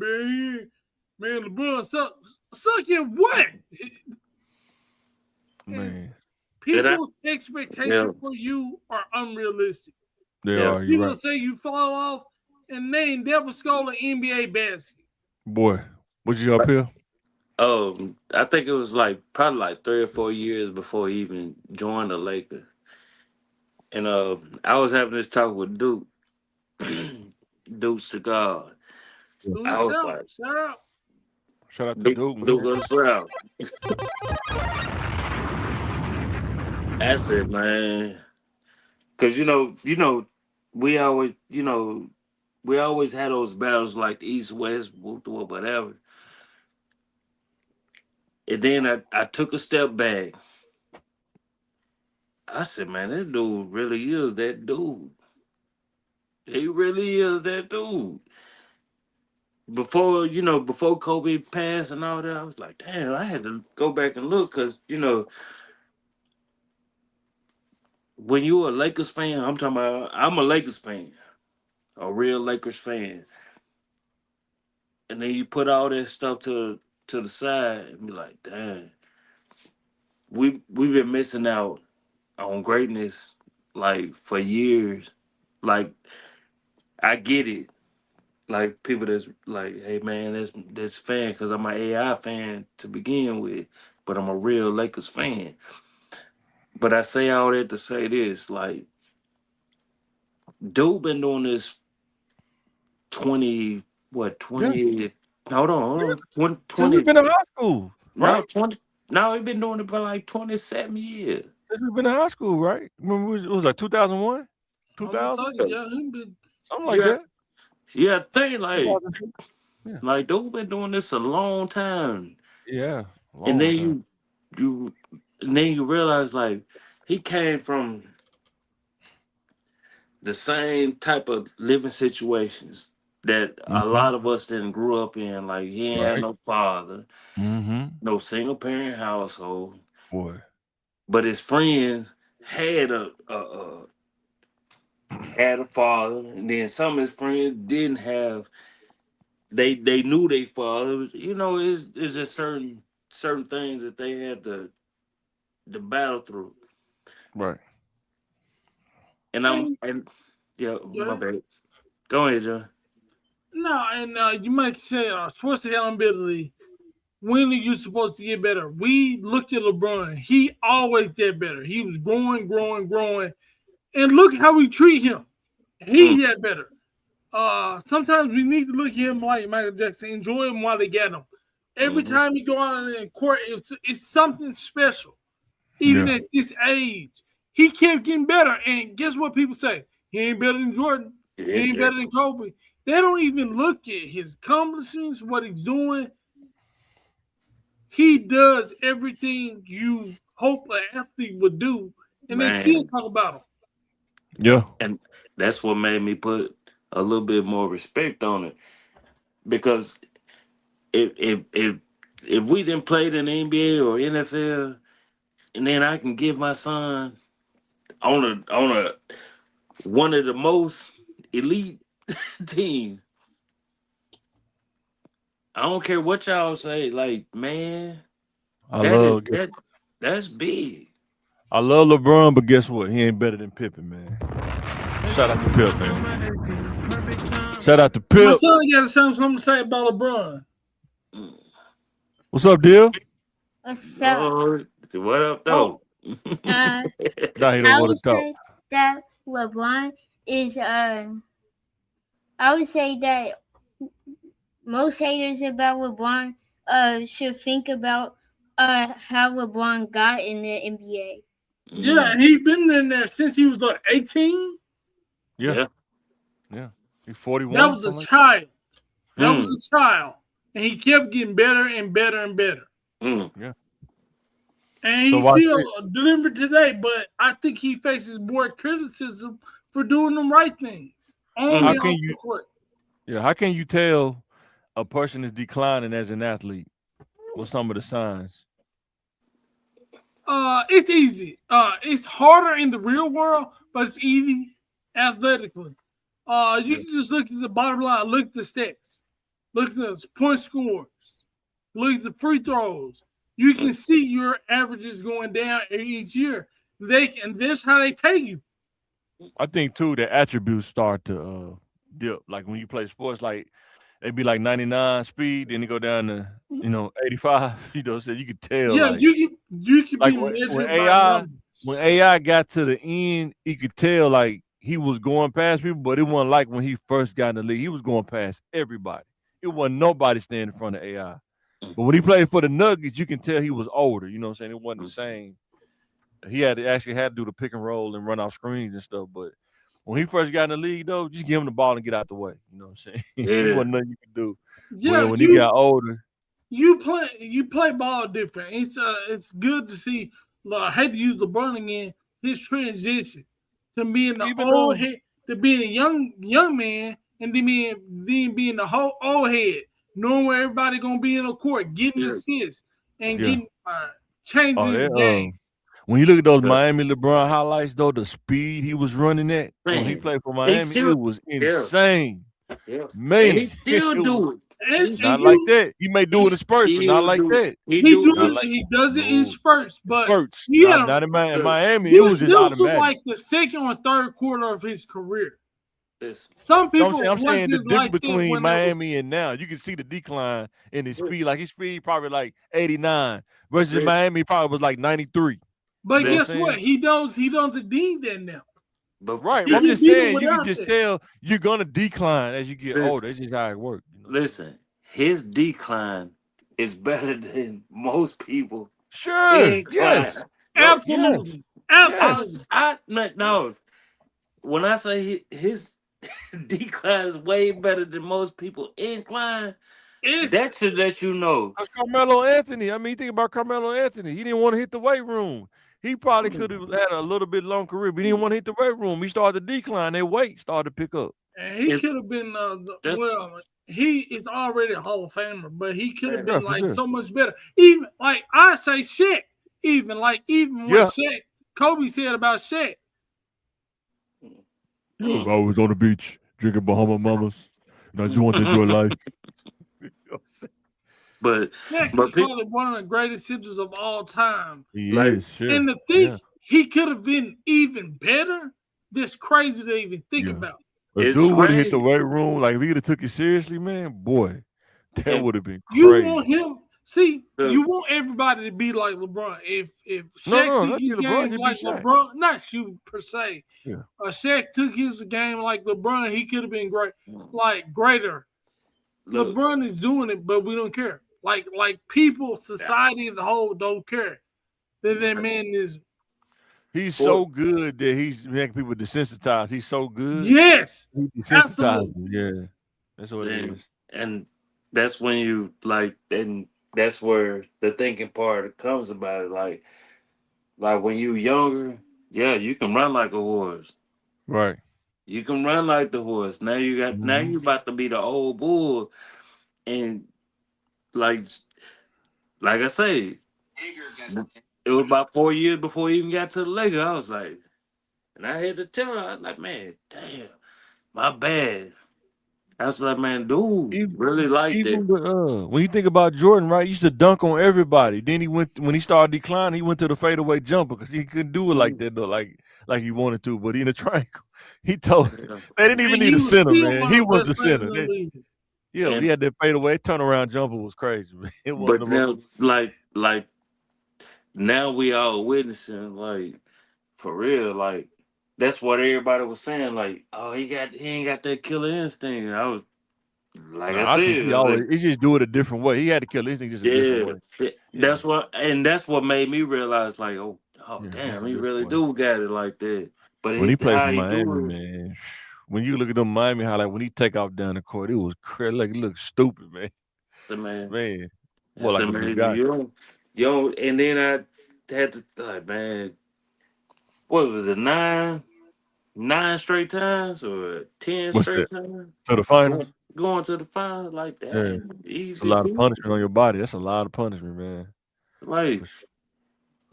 man, LeBron suck at what? Man. People's expectations for you are unrealistic. They are. People say you fall off, and they ain't never scored an NBA basket. Boy, what you up here? I think it was probably 3 or 4 years before he even joined the Lakers. And I was having this talk with Duke. Duke Cigar. I was like, shout out to Duke. Duke on the South. That's it, man. Cause you know, we always had those battles like the East West, whatever. And then I took a step back. I said, man, this dude really is that dude. He really is that dude. Before Kobe passed and all that, I was like, damn, I had to go back and look because, when you're a Lakers fan, I'm a Lakers fan, a real Lakers fan. And then you put all that stuff to the side and be like, damn, we've been missing out on greatness like for years. Like, I get it. Like people that's like, hey man, that's fan because I'm an AI fan to begin with, but I'm a real Lakers fan. But I say all that to say this, like, dude been doing this 20. Yeah. Hold on. 20. We've been in high school. Right? No, he's been doing it for like 27 years. We've been in high school, right? Remember it was like 2001? 2000? Something like that. Yeah, I think like dude been doing this a long time. Yeah. And then you realize like he came from the same type of living situations that a lot of us didn't grew up in. Like he ain't had no father, no single parent household. Boy. But his friends had a father, and then some of his friends didn't have. They knew their father. You know, it's just certain things that they had to battle through. Right. And my bad. Go ahead, John. No, and you might say sports accountability. When are you supposed to get better? We look at LeBron. He always get better. He was growing. And look how we treat him. He get better. Sometimes we need to look at him like Michael Jackson. Enjoy him while they get him. Every time you go out in court, it's something special. Even at this age, he kept getting better. And guess what people say? He ain't better than Jordan. He ain't better than Kobe. They don't even look at his accomplishments, what he's doing. He does everything you hope an athlete would do, and they still talk about him. Yeah. And that's what made me put a little bit more respect on it. Because if we didn't play in the NBA or NFL, and then I can give my son on a one of the most elite teams. I don't care what y'all say, like, man, that's big. I love LeBron, but guess what? He ain't better than Pippen, man. Shout out to Pip, man. Shout out to Pip. My son got something to say about LeBron. What's up, Deal? What's up? What up, though? I would say that LeBron is I would say that most haters about LeBron should think about how LeBron got in the NBA. Yeah, he been in there since he was like 18. Yeah. He's 41. That was a child. And he kept getting better and better and better. Yeah. And he's still delivered today, but I think he faces more criticism for doing the right things. How can you tell a person is declining as an athlete? What's some of the signs? It's easy. It's harder in the real world, but it's easy athletically. You can just look at the bottom line, look at the stats, look at the point scores, look at the free throws. You can see your averages going down each year. And that's how they pay you. I think too the attributes start to dip. Like when you play sports, like they be like 99 speed, then they go down to 85. So you could tell. Yeah, like, you can like be measured when by AI when AI got to the end, you could tell like he was going past people, but it wasn't like when he first got in the league. He was going past everybody. It wasn't nobody standing in front of AI. But when he played for the Nuggets, you can tell he was older. You know what I'm saying? It wasn't the same. He had to do the pick and roll and run off screens and stuff. But when he first got in the league, though, just give him the ball and get out the way. You know what I'm saying? There wasn't nothing you could do. Yeah, when he got older, you play ball different. It's good to see. I hate to use LeBron again. His transition to being the old head, to being a young man, and then being the whole old head. Knowing where everybody gonna be in the court, getting assists and getting changing his game. When you look at those Miami LeBron highlights, though, the speed he was running at when he played for Miami, it was insane. Man, and he still do it. Not like that. He may do it in spurts, but not like that. He does it in spurts, but not in Miami. It was just automatic. Was like the second or third quarter of his career. Some people. I'm saying the difference between Miami and now. You can see the decline in his speed. Like his speed probably like 89 versus Miami probably was like 93. But guess what? He doesn't need that now. But I'm just saying you can just tell you're gonna decline as you get older. It's just how it works. Listen, his decline is better than most people. Sure. Yes. Absolutely. Yes. No. When I say his decline is way better than most people incline, that should let you know. That's Carmelo Anthony. I mean, think about Carmelo Anthony. He didn't want to hit the weight room. He probably could have had a little bit long career, but he didn't want to hit the weight room. He started to decline. Their weight started to pick up. And he could have been he is already a Hall of Famer, but he could have been like so much better. Even like I say Shaq, even what Shaq, Kobe said about Shaq. I was on the beach drinking Bahama Mamas, and I just want to enjoy life. But probably one of the greatest hitters of all time. He is, sure. And to think he could have been even better, that's crazy to even think about. If dude would have hit the weight room, like if he would have took it seriously, man, boy, that would have been crazy. You want him? See, you want everybody to be like LeBron. If Shaq took his game like LeBron, not you per se. Yeah. Shaq took his game like LeBron, he could have been great, like greater. LeBron is doing it, but we don't care. Like people, society as a whole don't care that man is. He's so good that he's making people desensitized. He's so good. Yes, absolutely. Yeah, that's what it is. And that's when you and that's where the thinking part comes about it. Like when you younger, you can run like a horse. Right. You can run like the horse. Now you about to be the old bull, and like I say, it was about 4 years before he even got to the Lakers. I was like, and I had to tell her, I was like, man, damn, my bad. I was like, man, dude, really liked it. When you think about Jordan, right, he used to dunk on everybody. Then when he started declining, he went to the fadeaway jumper because he couldn't do it like that, though, like he wanted to. But in a triangle, he told they didn't even need a center, man. He was the center. He had that fadeaway turnaround jumper was crazy, man. But now, like now we all witnessing, like for real, like that's what everybody was saying. Like, oh, he ain't got that killer instinct. I was like, I said, he just do it a different way. He had to kill instinct just a different way. That's what made me realize, like, oh damn, he really do got it like that. But when he played for Miami, man, when you look at them Miami highlight, when he take off down the court, it was crazy. Like, it looked stupid, man. Man. Well, like and then I had to like, man, what was it, 9 straight times or 10 straight times to the finals? Going to the finals like that, easy. A lot of punishment on your body. That's a lot of punishment, man. Like,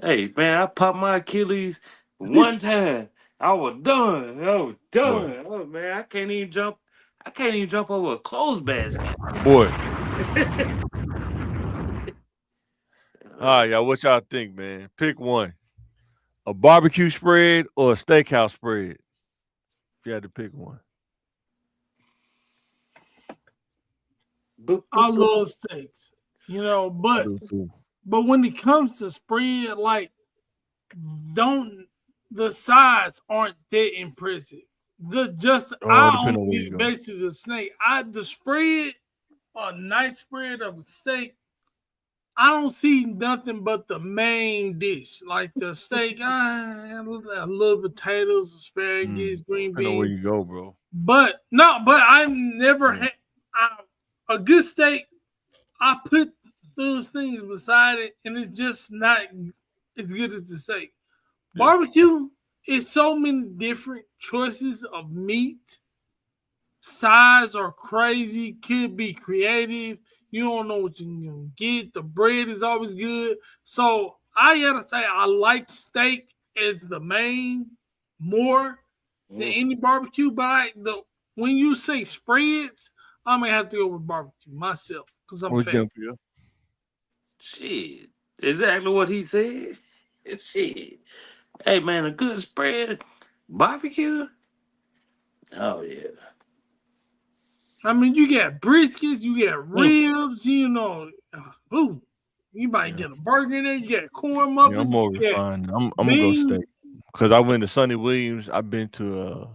hey, man, I popped my Achilles one time. I was done. Boy. Oh man, I can't even jump over a clothes basket. Boy. All right, y'all. What y'all think, man? Pick one. A barbecue spread or a steakhouse spread? If you had to pick one. I love steaks, but when it comes to spread, like, the sides aren't that impressive. I only get basically the snake. The spread, a nice spread of a steak, I don't see nothing but the main dish, like the steak. A little potatoes, asparagus, green beans. I know where you go, bro. But I've never had a good steak. I put those things beside it, and it's just not as good as the steak. Barbecue is so many different choices of meat. Size are crazy, could be creative. You don't know what you're gonna get. The bread is always good. So I gotta say, I like steak as the main more than any barbecue. But when you say spreads, I'm gonna have to go with barbecue myself because I'm fat. Shit, exactly what he said. Shit. Hey man, a good spread, barbecue. Oh yeah. I mean, you got briskets, you got ribs, you might get a burger in there, you got corn muffins. Yeah, I'm more refined. I'm gonna go steak because I went to Sonny Williams. I've been to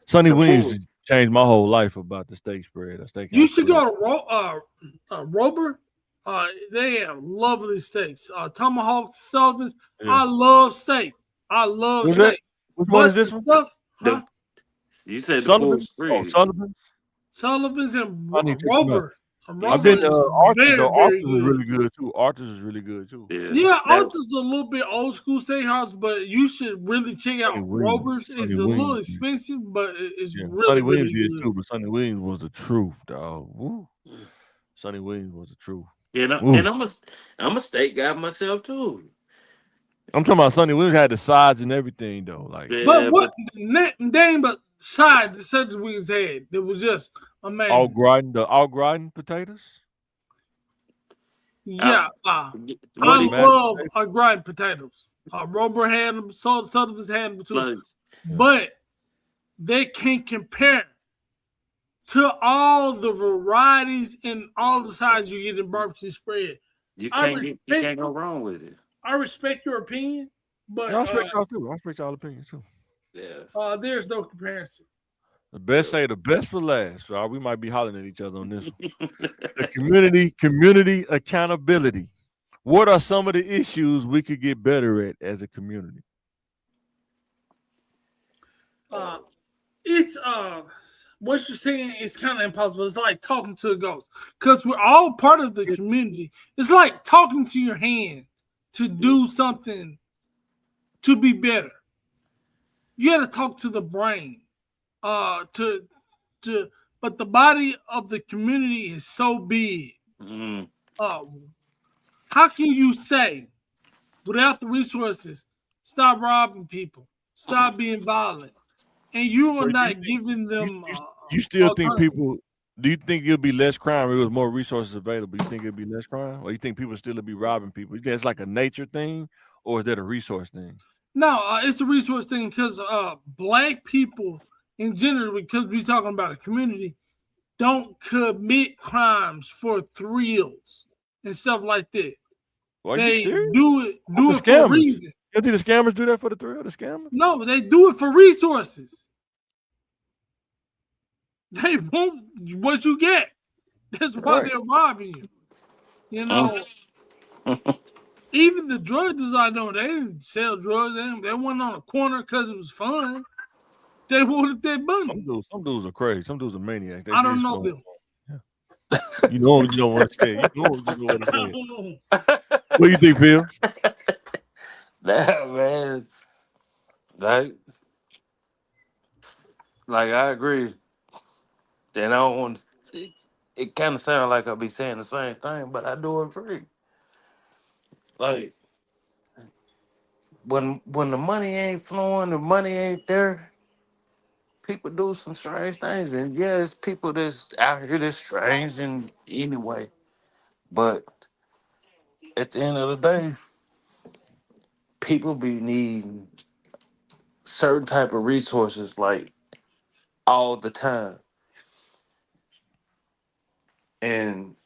Sonny Williams. Changed my whole life about the steak spread. You should go to Rober. They have lovely steaks. Tomahawk, Sullivan's. Yeah. I love steak. I love steak. Which one is this one? You said the full spread. Sullivan's and Rober. I've been Arthur. Arthur is really good too. Arthur's is really good too. Yeah, Arthur's a little bit old school steakhouse, but you should really check out Robert's. It's a little expensive, but it's really Sonny Williams really did too, but Sonny Williams was the truth, dog. Woo. Sonny Williams was the truth. Yeah, and I'm a steak guy myself too. I'm talking about Sonny Williams had the sides and everything though. Like, but what name but side the Sonny Williams had? It was just amazing. Au gratin potatoes. Yeah, I love au gratin potatoes. Robert had them, Sullivan's had them too. But they can't compare to all the varieties and all the sides you get in barbecue spread. You can't go wrong with it. I respect your opinion, but I respect y'all too. I respect y'all opinions too. Yeah. There's no comparison. The best say the best for last. So we might be hollering at each other on this one. The community accountability. What are some of the issues we could get better at as a community? It's what you're saying is kind of impossible. It's like talking to a ghost because we're all part of the community. It's like talking to your hand to do something to be better. You got to talk to the brain. But the body of the community is so big. Mm-hmm. How can you say, without the resources, stop robbing people, stop being violent, and you are not giving them? You still think people? Do you think it'll be less crime if there was more resources available? You think it'll be less crime, or you think people still be robbing people? You think it's like a nature thing, or is that a resource thing? No, it's a resource thing because Black people in general, because we're talking about a community, don't commit crimes for thrills and stuff like that. They do it for a reason. You think the scammers do that for the thrill? The scammers? No, they do it for resources. They want what you get. That's why they're robbing you. You know, even the drug dealers I know, they didn't sell drugs. They went on a corner because it was fun. They wanted their money. Some dudes are crazy. Some dudes are maniacs. I don't know them. Yeah. You know you don't want to say. You know what you want to say. What do you think, Phil? Nah, man. Like I agree. Then I don't want to, it kind of sounds like I'll be saying the same thing, but I do agree. Like when the money ain't flowing, the money ain't there, people do some strange things. And yeah, it's people that's out here that's strange in anyway. But at the end of the day, people be needing certain type of resources like all the time. And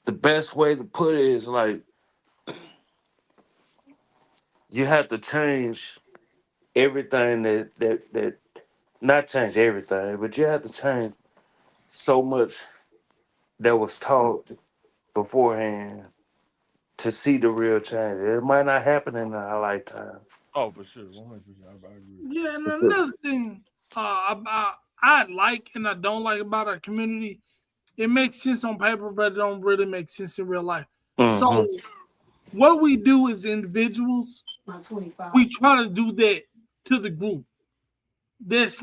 the best way to put it is like you have to change everything that not change everything, but you have to change so much that was taught beforehand to see the real change. It might not happen in our lifetime. Oh, for sure. 100%. I agree. Yeah, and another thing I like and I don't like about our community, it makes sense on paper, but it don't really make sense in real life. Mm-hmm. So what we do as individuals, we try to do that to the group. That's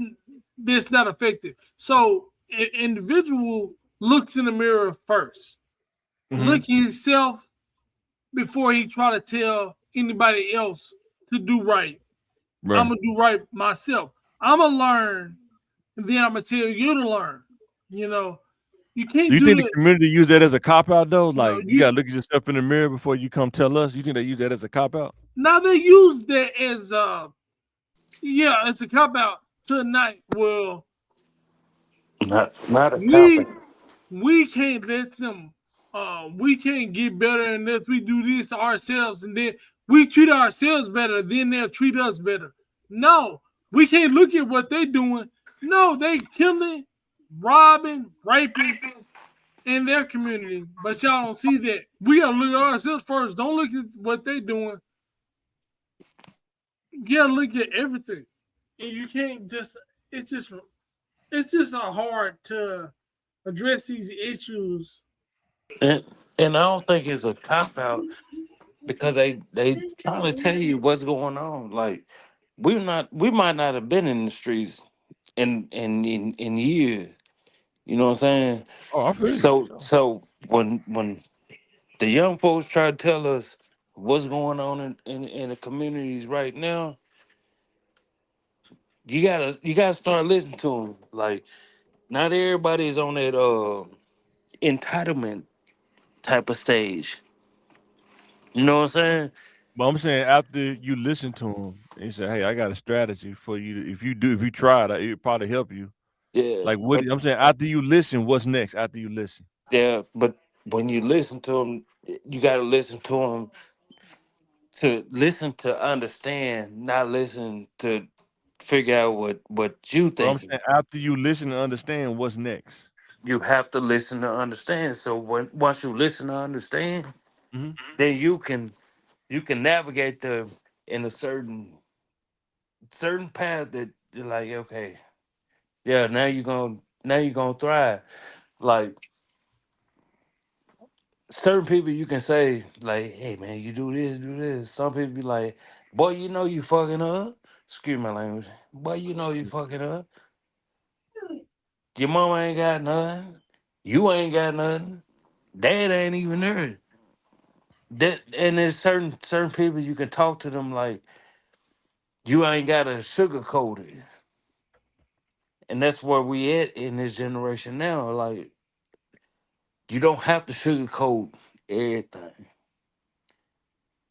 not effective. So an individual looks in the mirror first. Mm-hmm. Look at himself before he try to tell anybody else to do right. I'm going to do right myself. I'm going to learn, and then I'm going to tell you to learn. You know, you can't do you think the community use that as a cop-out, though? Like, you got to look at yourself in the mirror before you come tell us? You think they use that as a cop-out? Now, they use that as it's a cop-out tonight. Well, not a cop-out. We can't let them, we can't get better unless we do this to ourselves, and then we treat ourselves better, then they'll treat us better. No, we can't look at what they're doing. No, they killing, robbing, raping in their community, but y'all don't see that. We gotta look at ourselves first. Don't look at what they're doing. You gotta look at everything, and you can't just. It's just hard to address these issues. And I don't think it's a cop out because they trying to tell you what's going on. Like we might not have been in the streets in years. You know what I'm saying? Oh, I feel you. So when the young folks try to tell us what's going on in the communities right now, you gotta start listening to them. Like not everybody is on that entitlement type of stage. You know what I'm saying? But I'm saying after you listen to him and you say, "Hey, I got a strategy for you. If you try it, it'll probably help you." Yeah. Like what I'm saying, after you listen, what's next? After you listen, Yeah, but when you listen to them, you got to listen to them to listen to understand, not listen to figure out what you but I'm thinking. saying after you listen and understand, what's next? You have to listen to understand. So once you listen to understand, Mm-hmm. then you can navigate the in a certain path that you're like, okay, yeah, now you're gonna thrive. Like certain people you can say, like, hey man, you do this, do this. Some people be like, boy, you know you fucking up. Excuse my language. Boy, you know you fucking up. Your mama ain't got nothing. You ain't got nothing. Dad ain't even there. That and there's certain people you can talk to them like you ain't gotta sugarcoat it. And that's where we at in this generation now. Like you don't have to sugarcoat everything.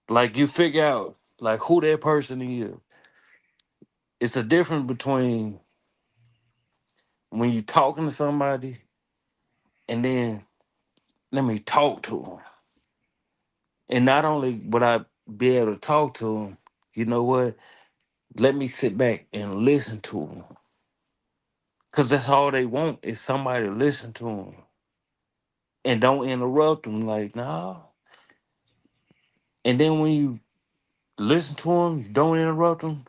Like you figure out like who that person is. It's a difference between when you talking to somebody and then let me talk to them. And not only would I be able to talk to them, you know what? Let me sit back and listen to them. Cause that's all they want is somebody to listen to them and don't interrupt them. Like, nah. And then when you listen to them, you don't interrupt them.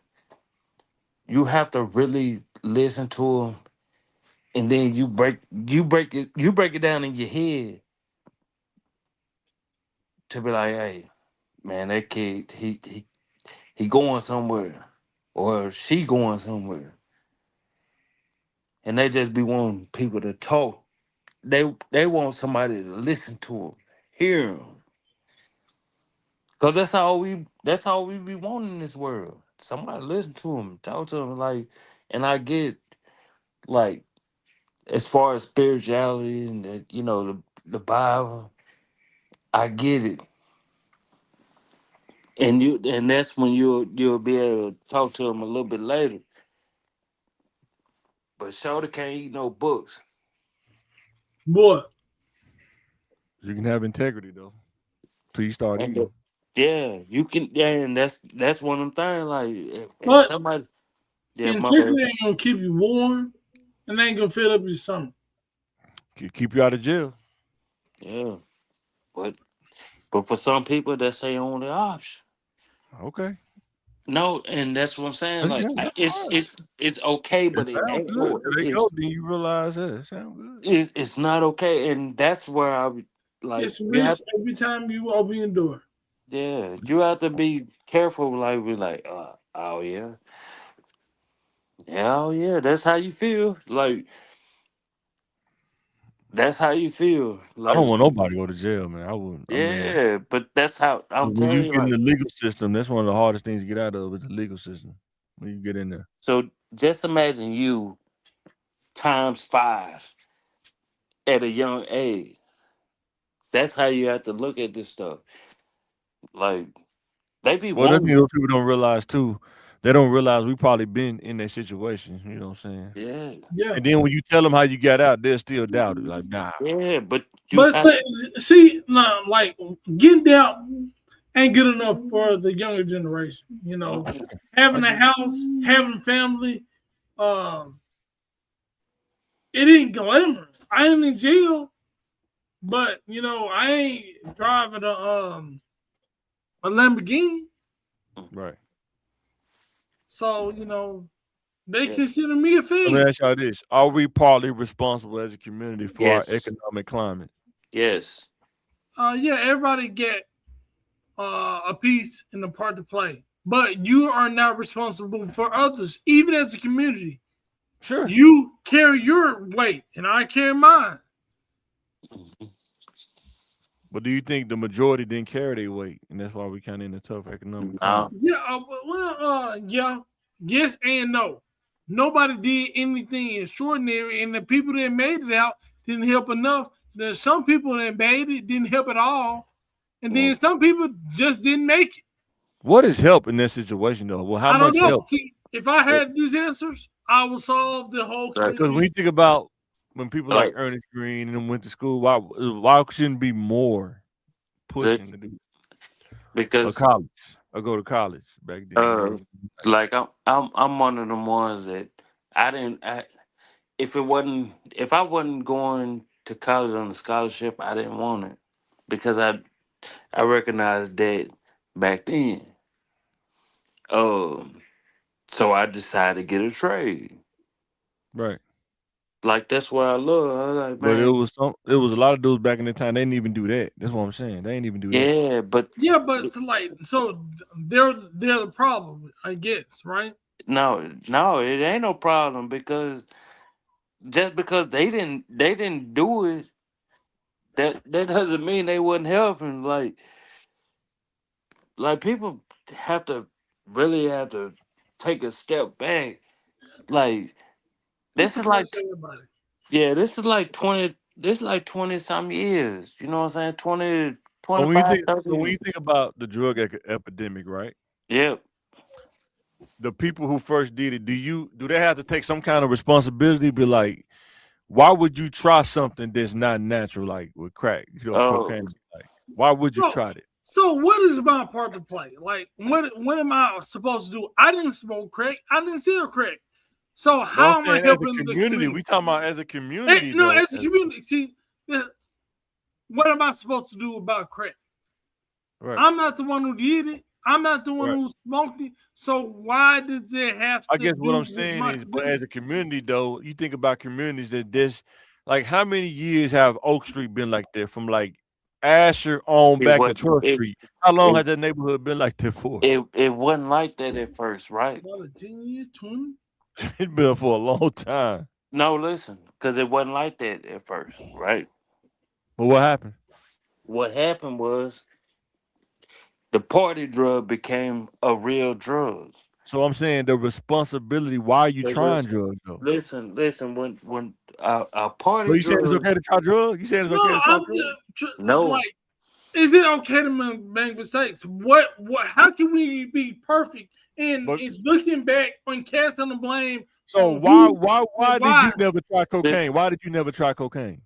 You have to really listen to them, and then you break it down in your head to be like, hey, man, that kid he going somewhere, or she going somewhere, and they just be wanting people to talk. They want somebody to listen to them, hear them, cause that's all we be wanting in this world. Somebody listen to them, talk to them, like, and I get like as far as spirituality and the Bible, I get it, and that's when you'll be able to talk to them a little bit later. But Shorty can't eat no books. Boy, You can have integrity though, till you start And eating. yeah, you can. Yeah, and that's one of them things. Like if but somebody, yeah, my integrity bad. ain't gonna keep you warm and ain't gonna fill up your stomach. Keep you out of jail. Yeah, but for some people, that's their only option. Okay. No, and that's what I'm saying. That's, yeah, Like that's it's fine. it's it's okay, It but it sounds ain't. good Or till they go. Then you realize that it sounds good. it's not okay, and that's where like It's you have. risk every time you open your door. Yeah, you have to be careful. Like we like, oh yeah, hell yeah, that's how you feel. Like that's how you feel. I Like don't want nobody to go to jail, man. I wouldn't. I mean, yeah, but that's how I'm when you telling you. get in Like the legal system, that's one of the hardest things to get out of is the legal system. When you get in there, so, just imagine you times 5 at a young age. That's how you have to look at this stuff. Like they be well, the thing wanting, those people don't realize too, they don't realize we probably been in that situation. You know what I'm saying? yeah, Yeah. And then when you tell them how you got out, they'll still doubt it. Like, nah. yeah, but you But have see, nah, like getting out ain't good enough for the younger generation. You know, okay. having a house, having a family, um, it ain't glamorous. I ain't in jail, but I ain't driving a Lamborghini. Right. So They consider me a Let failure. me ask y'all this: are we partly responsible as a community for Yes. our economic climate? Yes. Yeah, everybody get a piece and a part to play, but you are not responsible for others, even as a community. Sure. You carry your weight, and I carry mine. But do you think the majority didn't carry their weight, and that's why we kind of in a tough economic No. climate? Yeah, yeah, yes and no. Nobody did anything extraordinary, and the people that made it out didn't help enough. There's some people that made it didn't help at all, and then some people just didn't make it. What is help in that situation, though? Well, how I don't much know. help? See, if I had these answers, I would solve the whole. Because when you think about when people like Ernest Green and them went to school, why shouldn't be more pushing to do? Because college or go to college back then. Like I'm one of them ones that if I wasn't going to college on a scholarship, I didn't want it because I recognized that back then. So I decided to get a trade. Right. Like that's what I love. I was like, But man, it was a lot of dudes back in the time. They didn't even do that. That's what I'm saying. They didn't even do that. yeah, but they're the problem, I guess, right? no, it ain't no problem because just because they didn't do it, that doesn't mean they wasn't helping. Like people really have to take a step back. Like this is like this is like 20 some years. You know what I'm saying? 20, 25, when you think about the drug epidemic, right? Yep. The people who first did it, do they have to take some kind of responsibility? Be like, why would you try something that's not natural, like with crack, cocaine? Like, why would you try it? So what is my part to play? Like, what am I supposed to do? I didn't smoke crack. I didn't sell crack. So how am I helping the community? We talking about as a community. As a community. See, what am I supposed to do about crack? Right. I'm not the one who did it. I'm not the one who smoked it. So why did they have to? I guess what I'm saying is, but as a community, though, you think about communities that this, like, how many years have Oak Street been like that? From like Asher on back to 12th Street. How long has that neighborhood been like that for? It wasn't like that at first, right? 10 years, 20. It's been for a long time. No, listen, because it wasn't like that at first, right? But what happened? What happened was the party drug became a real drug. So I'm saying the responsibility. Why are you trying drugs though? Listen. When a party, you saying it's okay to try drugs? You saying it's okay to try drugs? No. Like, is it okay to make mistakes? What? How can we be perfect? And it's looking back and casting the blame. So why did you never try cocaine? Why did you never try cocaine?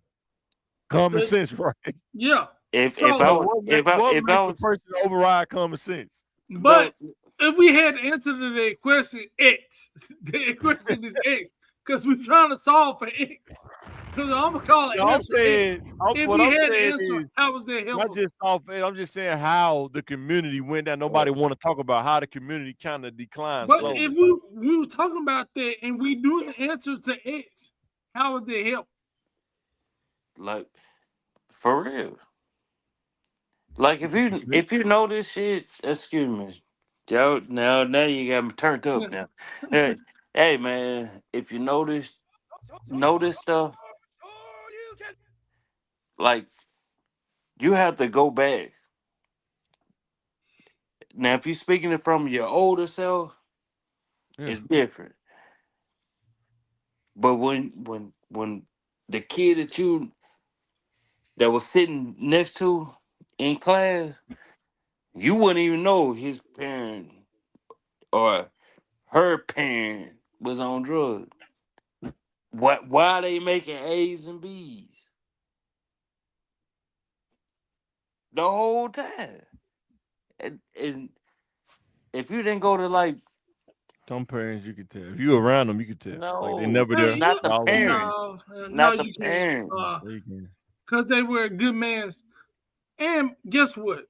Common sense, right? Yeah. If I was the person to override common sense. But if we had to answer to the question X, the question is X, because we're trying to solve for X. Because I'm gonna call it. No, I'm saying, if we had to answer, how was that helpful? I'm just saying how the community went down. Nobody want to talk about how the community kind of declined. But slowly. If we were talking about that and we do the answer to X, how would that help? Like, for real. Like if you know this shit, excuse me, Joe. Now you got me turned up now. Hey man, if you know this stuff, like you have to go back. Now, if you're speaking it from your older self, it's different. But when the kid that was sitting next to in class, you wouldn't even know his parent or her parent was on drugs. Why are they making A's and B's the whole time? And if you didn't go to like some parents, you could tell. If you around them, you could tell. No, like they never there. Not the parents. Not the parents. Because they were good mans. And guess what?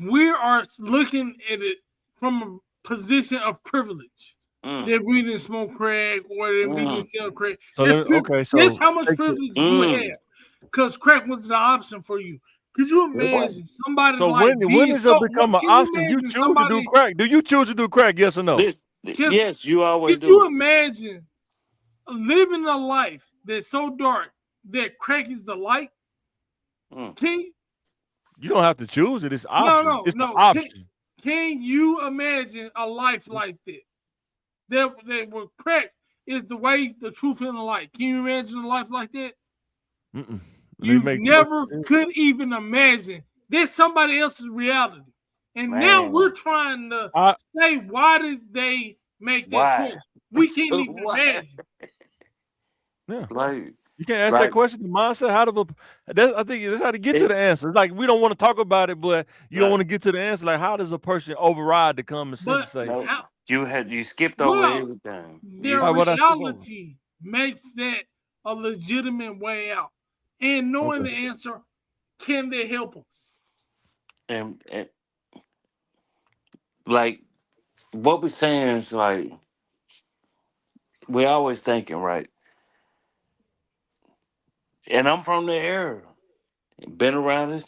We are looking at it from a position of privilege. that we didn't smoke crack or that we didn't sell crack. So That's how much privilege you have. Because crack was the option for you. Could you imagine somebody so like when does it become an option? You choose to do crack. Do you choose to do crack? Yes or no? Yes, you always do. Could you imagine living a life that's so dark that crack is the light? Can you? You don't have to choose it. It's option. It's the option. Can you imagine a life like that? That where crack is the way, the truth, and the light. Can you imagine a life like that? You never could even imagine. There's somebody else's reality. And now we're trying to say, why did they make that choice? We can't even imagine. Yeah. Like, you can't ask that question. The mindset, I think that's how to get to the answer. It's like we don't want to talk about it, but you don't want to get to the answer. Like, how does a person override the common sense say? You skipped over everything. Their reality makes that a legitimate way out. And knowing the answer, can they help us? And like what we're saying is like we're always thinking, right? And I'm from the area. Been around this.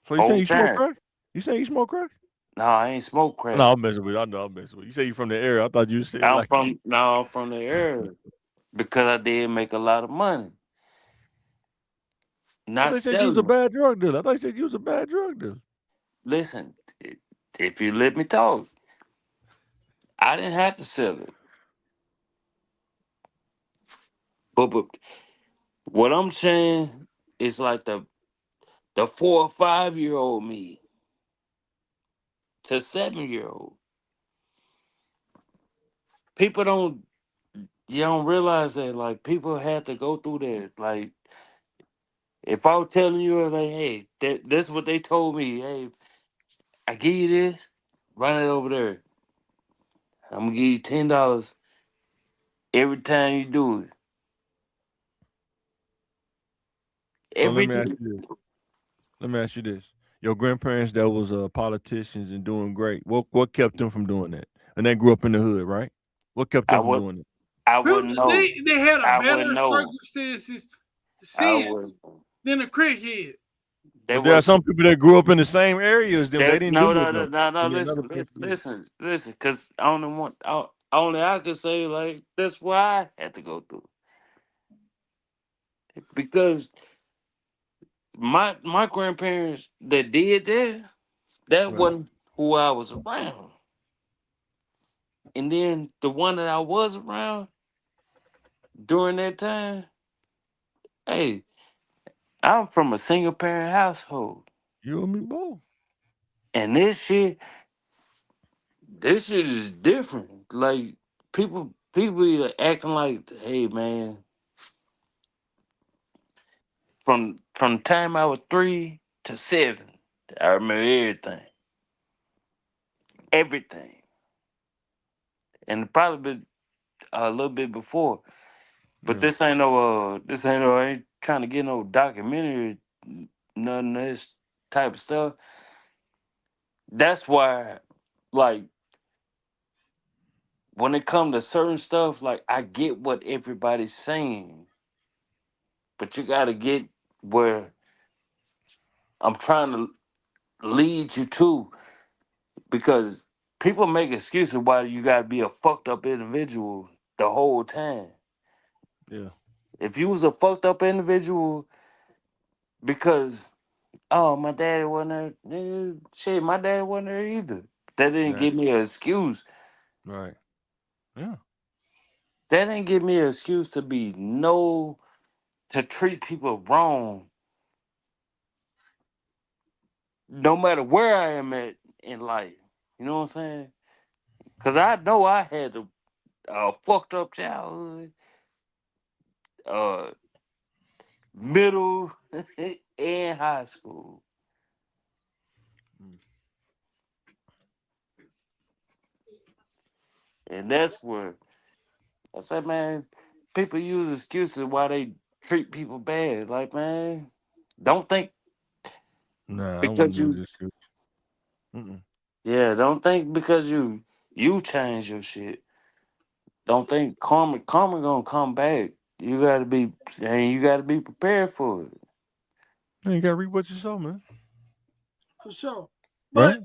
So you say you smoke crack? You say you smoke crack? No, I ain't smoke crack. No, I'm messing with you. I know I'm messing with you. You say you from the area. I thought you said I'm from the area because I did make a lot of money. I thought you said you was a bad drug dealer. I thought you said you was a bad drug dealer. Listen, if you let me talk, I didn't have to sell it. But what I'm saying is like the 4 or 5 year old me to 7-year-old. People don't realize that like people had to go through that. Like if I was telling you like, hey, that's what they told me. Hey, I give you this, run it over there. I'm gonna give you $10 every time you do it. So let me ask you this. Your grandparents that was politicians and doing great. What kept them from doing that? And they grew up in the hood, right? What kept them from doing it? I wouldn't know. They had a better circumstances than a crackhead. There are some people that grew up in the same area as them. They didn't do it. No. Listen. Because only I could say like that's what I had to go through. Because my grandparents that did that wasn't who I was around. And then the one that I was around during that time, hey, I'm from a single parent household. You and me both. And this shit is different. Like people either acting like, hey man, from the time I was 3 to 7, I remember everything. And probably a little bit before. But this ain't I ain't trying to get no documentary, none of this type of stuff. That's why, like, when it comes to certain stuff, like, I get what everybody's saying. But you got to get where I'm trying to lead you to. Because people make excuses why you got to be a fucked up individual the whole time. Yeah. If you was a fucked up individual because, oh, my daddy wasn't there. Shit, my daddy wasn't there either. That didn't give me an excuse. Right. Yeah. That didn't give me an excuse to treat people wrong. No matter where I am at in life. You know what I'm saying? Because I know I had a fucked up childhood. Middle and high school. And that's where I said, man, people use excuses why they treat people bad. Like, man, don't think because yeah, don't think because you change your shit don't think karma gonna come back. You gotta be prepared for it. You gotta read what you sow, man. For sure. But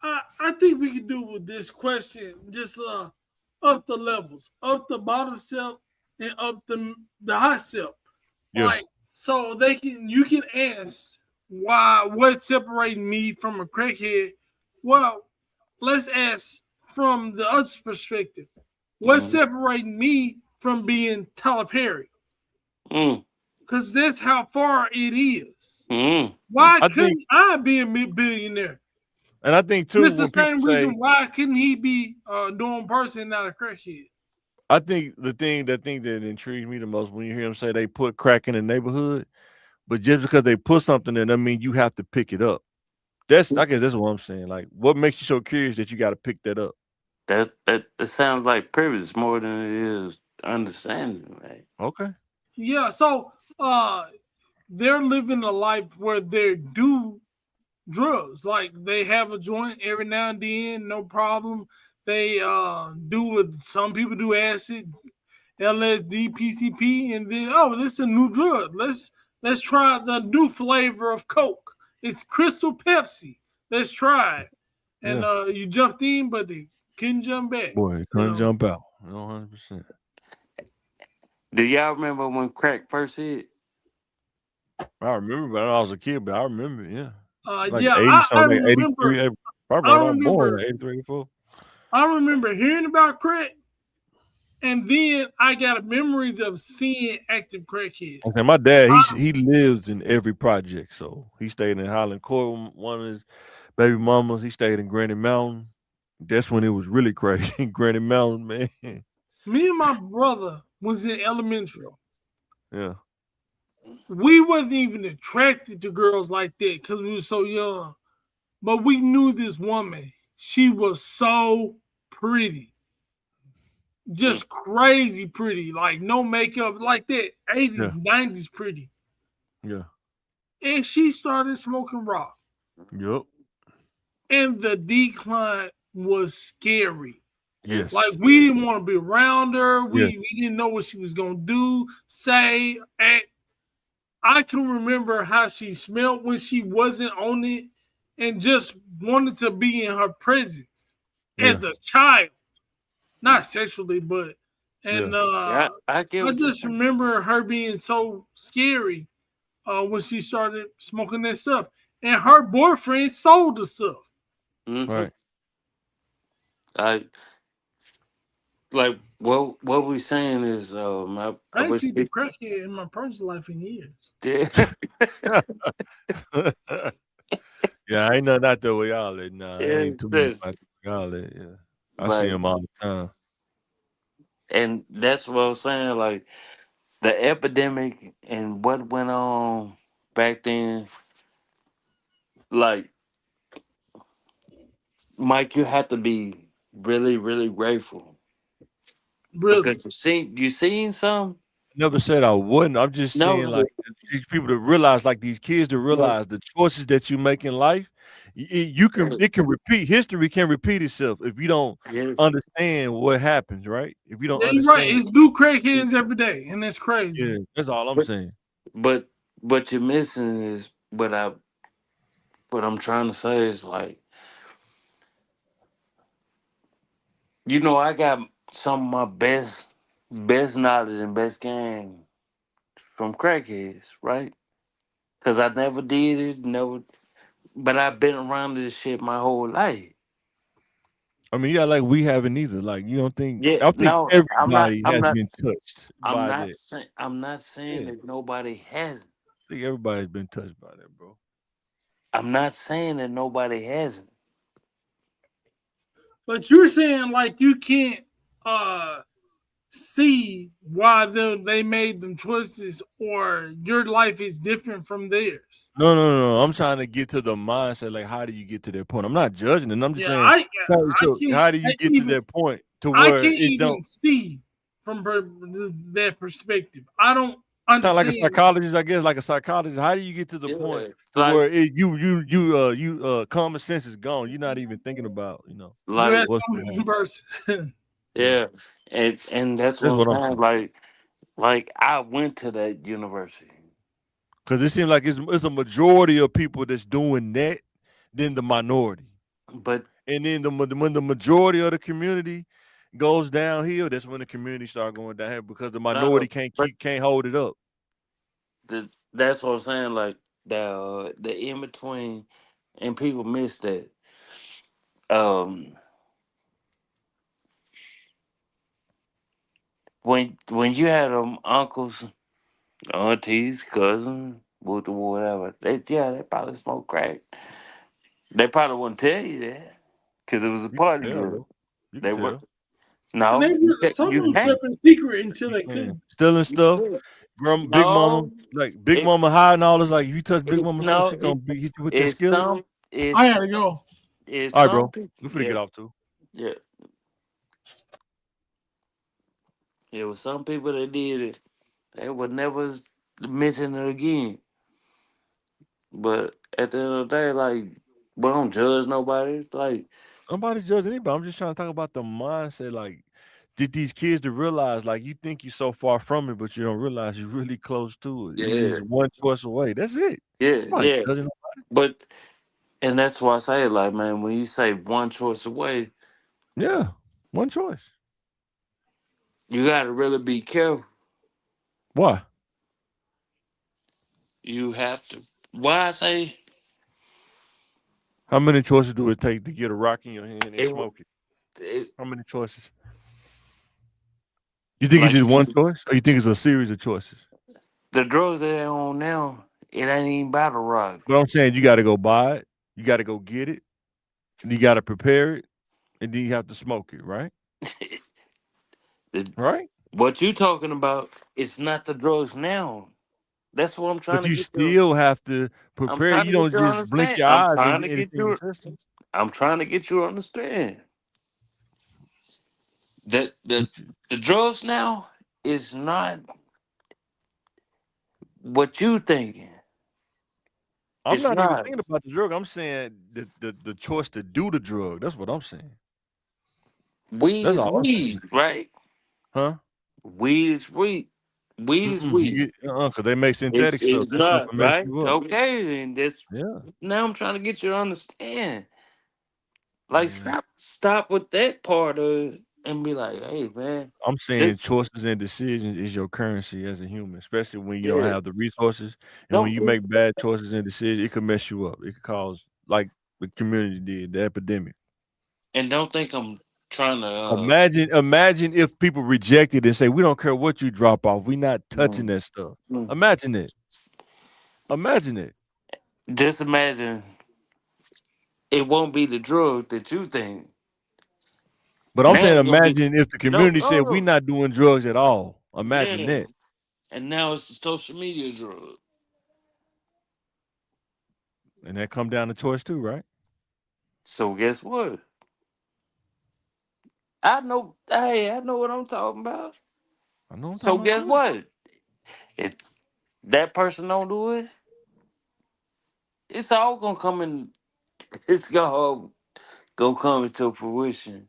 Right? I think we can do with this question just up the levels, up the bottom self and up the high self. Yeah. Like so you can ask what's separating me from a crackhead. Well, let's ask from the other perspective. What's separating me from being Tyler Perry? Because that's how far it is. Why couldn't I be a billionaire? And I think too, it's the same reason why couldn't he be a normal person, not a crackhead? I think the thing that intrigues me the most when you hear them say they put crack in the neighborhood, but just because they put something in, doesn't mean you have to pick it up. I guess that's what I'm saying. Like, what makes you so curious that you got to pick that up? That sounds like privilege more than it is understanding, right? Okay. Yeah, so they're living a life where they do drugs. Like they have a joint every now and then, no problem. They some people do acid, LSD, PCP, and then this is a new drug. Let's try the new flavor of Coke. It's Crystal Pepsi. Let's try it. And you jumped in, but they couldn't jump back. Boy, couldn't jump out. 100%. Do y'all remember when crack first hit? I remember, but I was a kid, but I remember, yeah. Like 83. Born 83, 84. I remember hearing about crack, and then I got memories of seeing active crackheads. Okay, my dad, he lives in every project, so he stayed in Highland Court. One of his baby mamas, he stayed in Granite Mountain. That's when it was really crazy. Granite Mountain, man. Me and my brother was in elementary. Yeah. We wasn't even attracted to girls like that because we were so young. But we knew this woman. She was so pretty. Just crazy pretty. Like no makeup, like that. 80s, 90s pretty. Yeah. And she started smoking rock. Yep. And the decline was scary. Yes. Like we didn't want to be around her. We didn't know what she was going to do, say, act. I can remember how she smelled when she wasn't on it and just wanted to be in her presence as a child. Not sexually, but I just remember her being so scary when she started smoking that stuff. And her boyfriend sold the stuff. Right. Like what we're saying is I ain't seen the crackhead in my personal life in years. Yeah, I ain't nothing out there with y'all. Nah, I ain't too much out there with y'all. Yeah. I see him all the time. And that's what I was saying, like the epidemic and what went on back then, like Mike, you have to be really, really grateful. Really? Because you seen some? Never said I wouldn't. I'm just saying, like, these people to realize, like these kids to realize the choices that you make in life, it can repeat. History can repeat itself if you don't understand what happens, right? If you don't understand, right. It's new crackheads every day, and it's crazy. Yeah, that's all I'm saying. But you're missing is what I'm trying to say is like, I got some of my best knowledge and best game from crackheads, right? Because I never did it, but I've been around this shit my whole life. I mean, yeah, like we haven't either. Like you don't think? Yeah, I think everybody has been touched by that. I'm not saying that nobody hasn't. I think everybody's been touched by that, bro. I'm not saying that nobody hasn't. But you're saying like you can't see why they made them choices, or your life is different from theirs. No. I'm trying to get to the mindset. Like, how do you get to that point? I'm not judging it. I'm just saying, how do you get to that point to where I can't even see from that perspective? I don't understand. Not like a psychologist, I guess. Like a psychologist, how do you get to the point where you common sense is gone? You're not even thinking about, like person. Yeah, and that's That's what what I'm I'm saying. saying. Like I went to that university. Because it seems like it's a majority of people that's doing that than the minority. But And then when the majority of the community goes downhill, that's when the community start going downhill because the minority but can't hold it up. that's what I'm saying. Like the in between, and people miss that. Um, when you had uncles, aunties, cousins, whatever, they probably smoke crack. They probably wouldn't tell you that because it was a You can party tell drill. though. You can They were tell. no, Some of you them can't. kept it secret until they Man, couldn't. stealing You stuff. can't. Big mama, No, like Big it, Mama high and all this. Like if you touch Big it Mama stuff, no she it gonna hit you with that it's skillet. some I it's gotta go. it's All right, some bro. people. We finna Yeah, get off too. yeah. It was some people that did it. They would never mention it again. But at the end of the day, like, we don't judge nobody. It's like, Nobody judge anybody. I'm just trying to talk about the mindset. Like, get these kids to realize, like, you think you're so far from it, but you don't realize you're really close to it. You yeah, just one choice away. That's it. yeah, Nobody yeah. judging. But and that's why I say, like, man, when you say one choice away, Yeah, one choice. you got to really be careful. Why? You have to. Why I say How many choices do it take to get a rock in your hand and it, smoke it? it How many choices? You think it's like just one choice, or you think it's a series of choices? the drugs that they on now, it ain't even about a rock. But I'm saying you got to go buy it, you got to go get it, and you got to prepare it, and then you have to smoke it, right? The- Right? what you talking about? It's not the drugs now. That's what I'm trying But to you get to. still have to I'm prepare. trying You to get don't you to just blink understand. your I'm eyes and trying get to get anything in you. your system. I'm trying to get you to understand that But the drugs now is not what you thinking. I'm It's not even not. thinking about the drug. I'm saying the choice to do the drug. That's what I'm saying. Weed That's is all I'm saying. weed, right? Huh? Weed is weed. Weed is You weed. get because they make synthetic stuff. It's That stuff not can mess right. you up. Okay, and that's Yeah. now I'm trying to get you to understand. Like Man. stop with that part of it and be like, hey man, I'm this, saying choices and decisions is your currency as a human, especially when you don't yeah, have the resources and when don't you make bad choices and decisions, it could mess you up. It could cause like the community did, the epidemic. and don't think I'm trying to. Imagine if people rejected and say, "We don't care what you drop off. We not touching Mm, that stuff." mm. Imagine it. Imagine it. Just imagine it won't be the drug that you think. But I'm Now saying, it's gonna be imagine if the no, community said, "We no, not doing drugs at all." Imagine yeah, that, and now it's the social media drug. and that come down to choice too, right? So guess what? I know. Hey, I know what I'm talking about. I know what I'm So talking about guess too. what? If that person don't do it, it's all gonna come in. It's gonna come into fruition.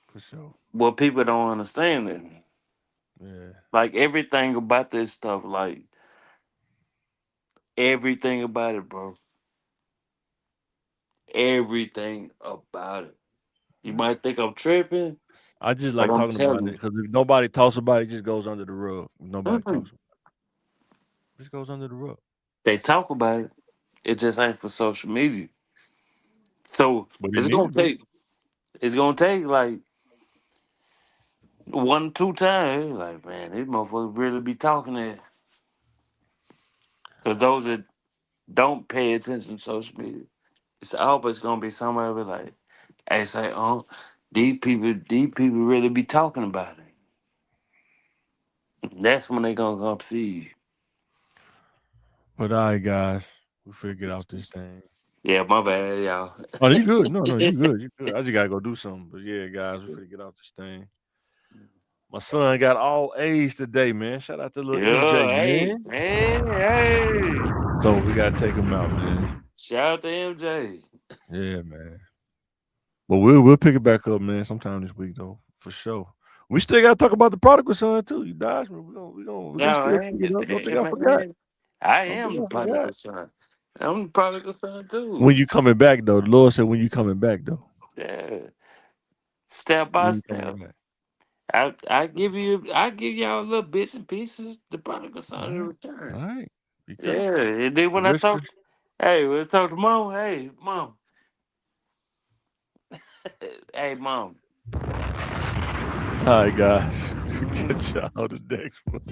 For sure. But people don't understand it. Yeah. Like everything about this stuff, like everything about it, bro. Everything about it. You might think I'm tripping, I just but like I'm talking about telling it because if nobody talks about it, it just goes under the rug. If you. nobody talks about it, just goes under the rug. They talk about it. It just ain't for social media. So But it it's need gonna to be. take. It's gonna take like 1 2 times. Like man, these motherfuckers really be talking that. Because those that don't pay attention to social media, it's always gonna be somebody be like, "Hey, say, oh, these people really be talking about it." That's when they gonna come see you. But all right, guys, we figured out this thing. Yeah, my bad, y'all. Oh, you good? No, you good. You good. I just gotta go do something. But yeah, guys, we figured out this thing. My son got all A's today, man. Shout out to little Yeah, MJ, hey, man. hey. So we gotta take him out, man. Shout out to MJ. Yeah, man. But we'll pick it back up, man, sometime this week though. For sure. We still gotta talk about the prodigal son too. You dodged me. We're gonna still don't think I forgot. I am the prodigal son. I'm the prodigal son too. When you coming back though, the Lord said when you coming back though. Yeah. Step by step. I give y'all little bits and pieces. The prodigal son in return. All right. Yeah. And then when I talk to mom, hey, mom. Hey, mom. All right, guys. Get y'all the next one.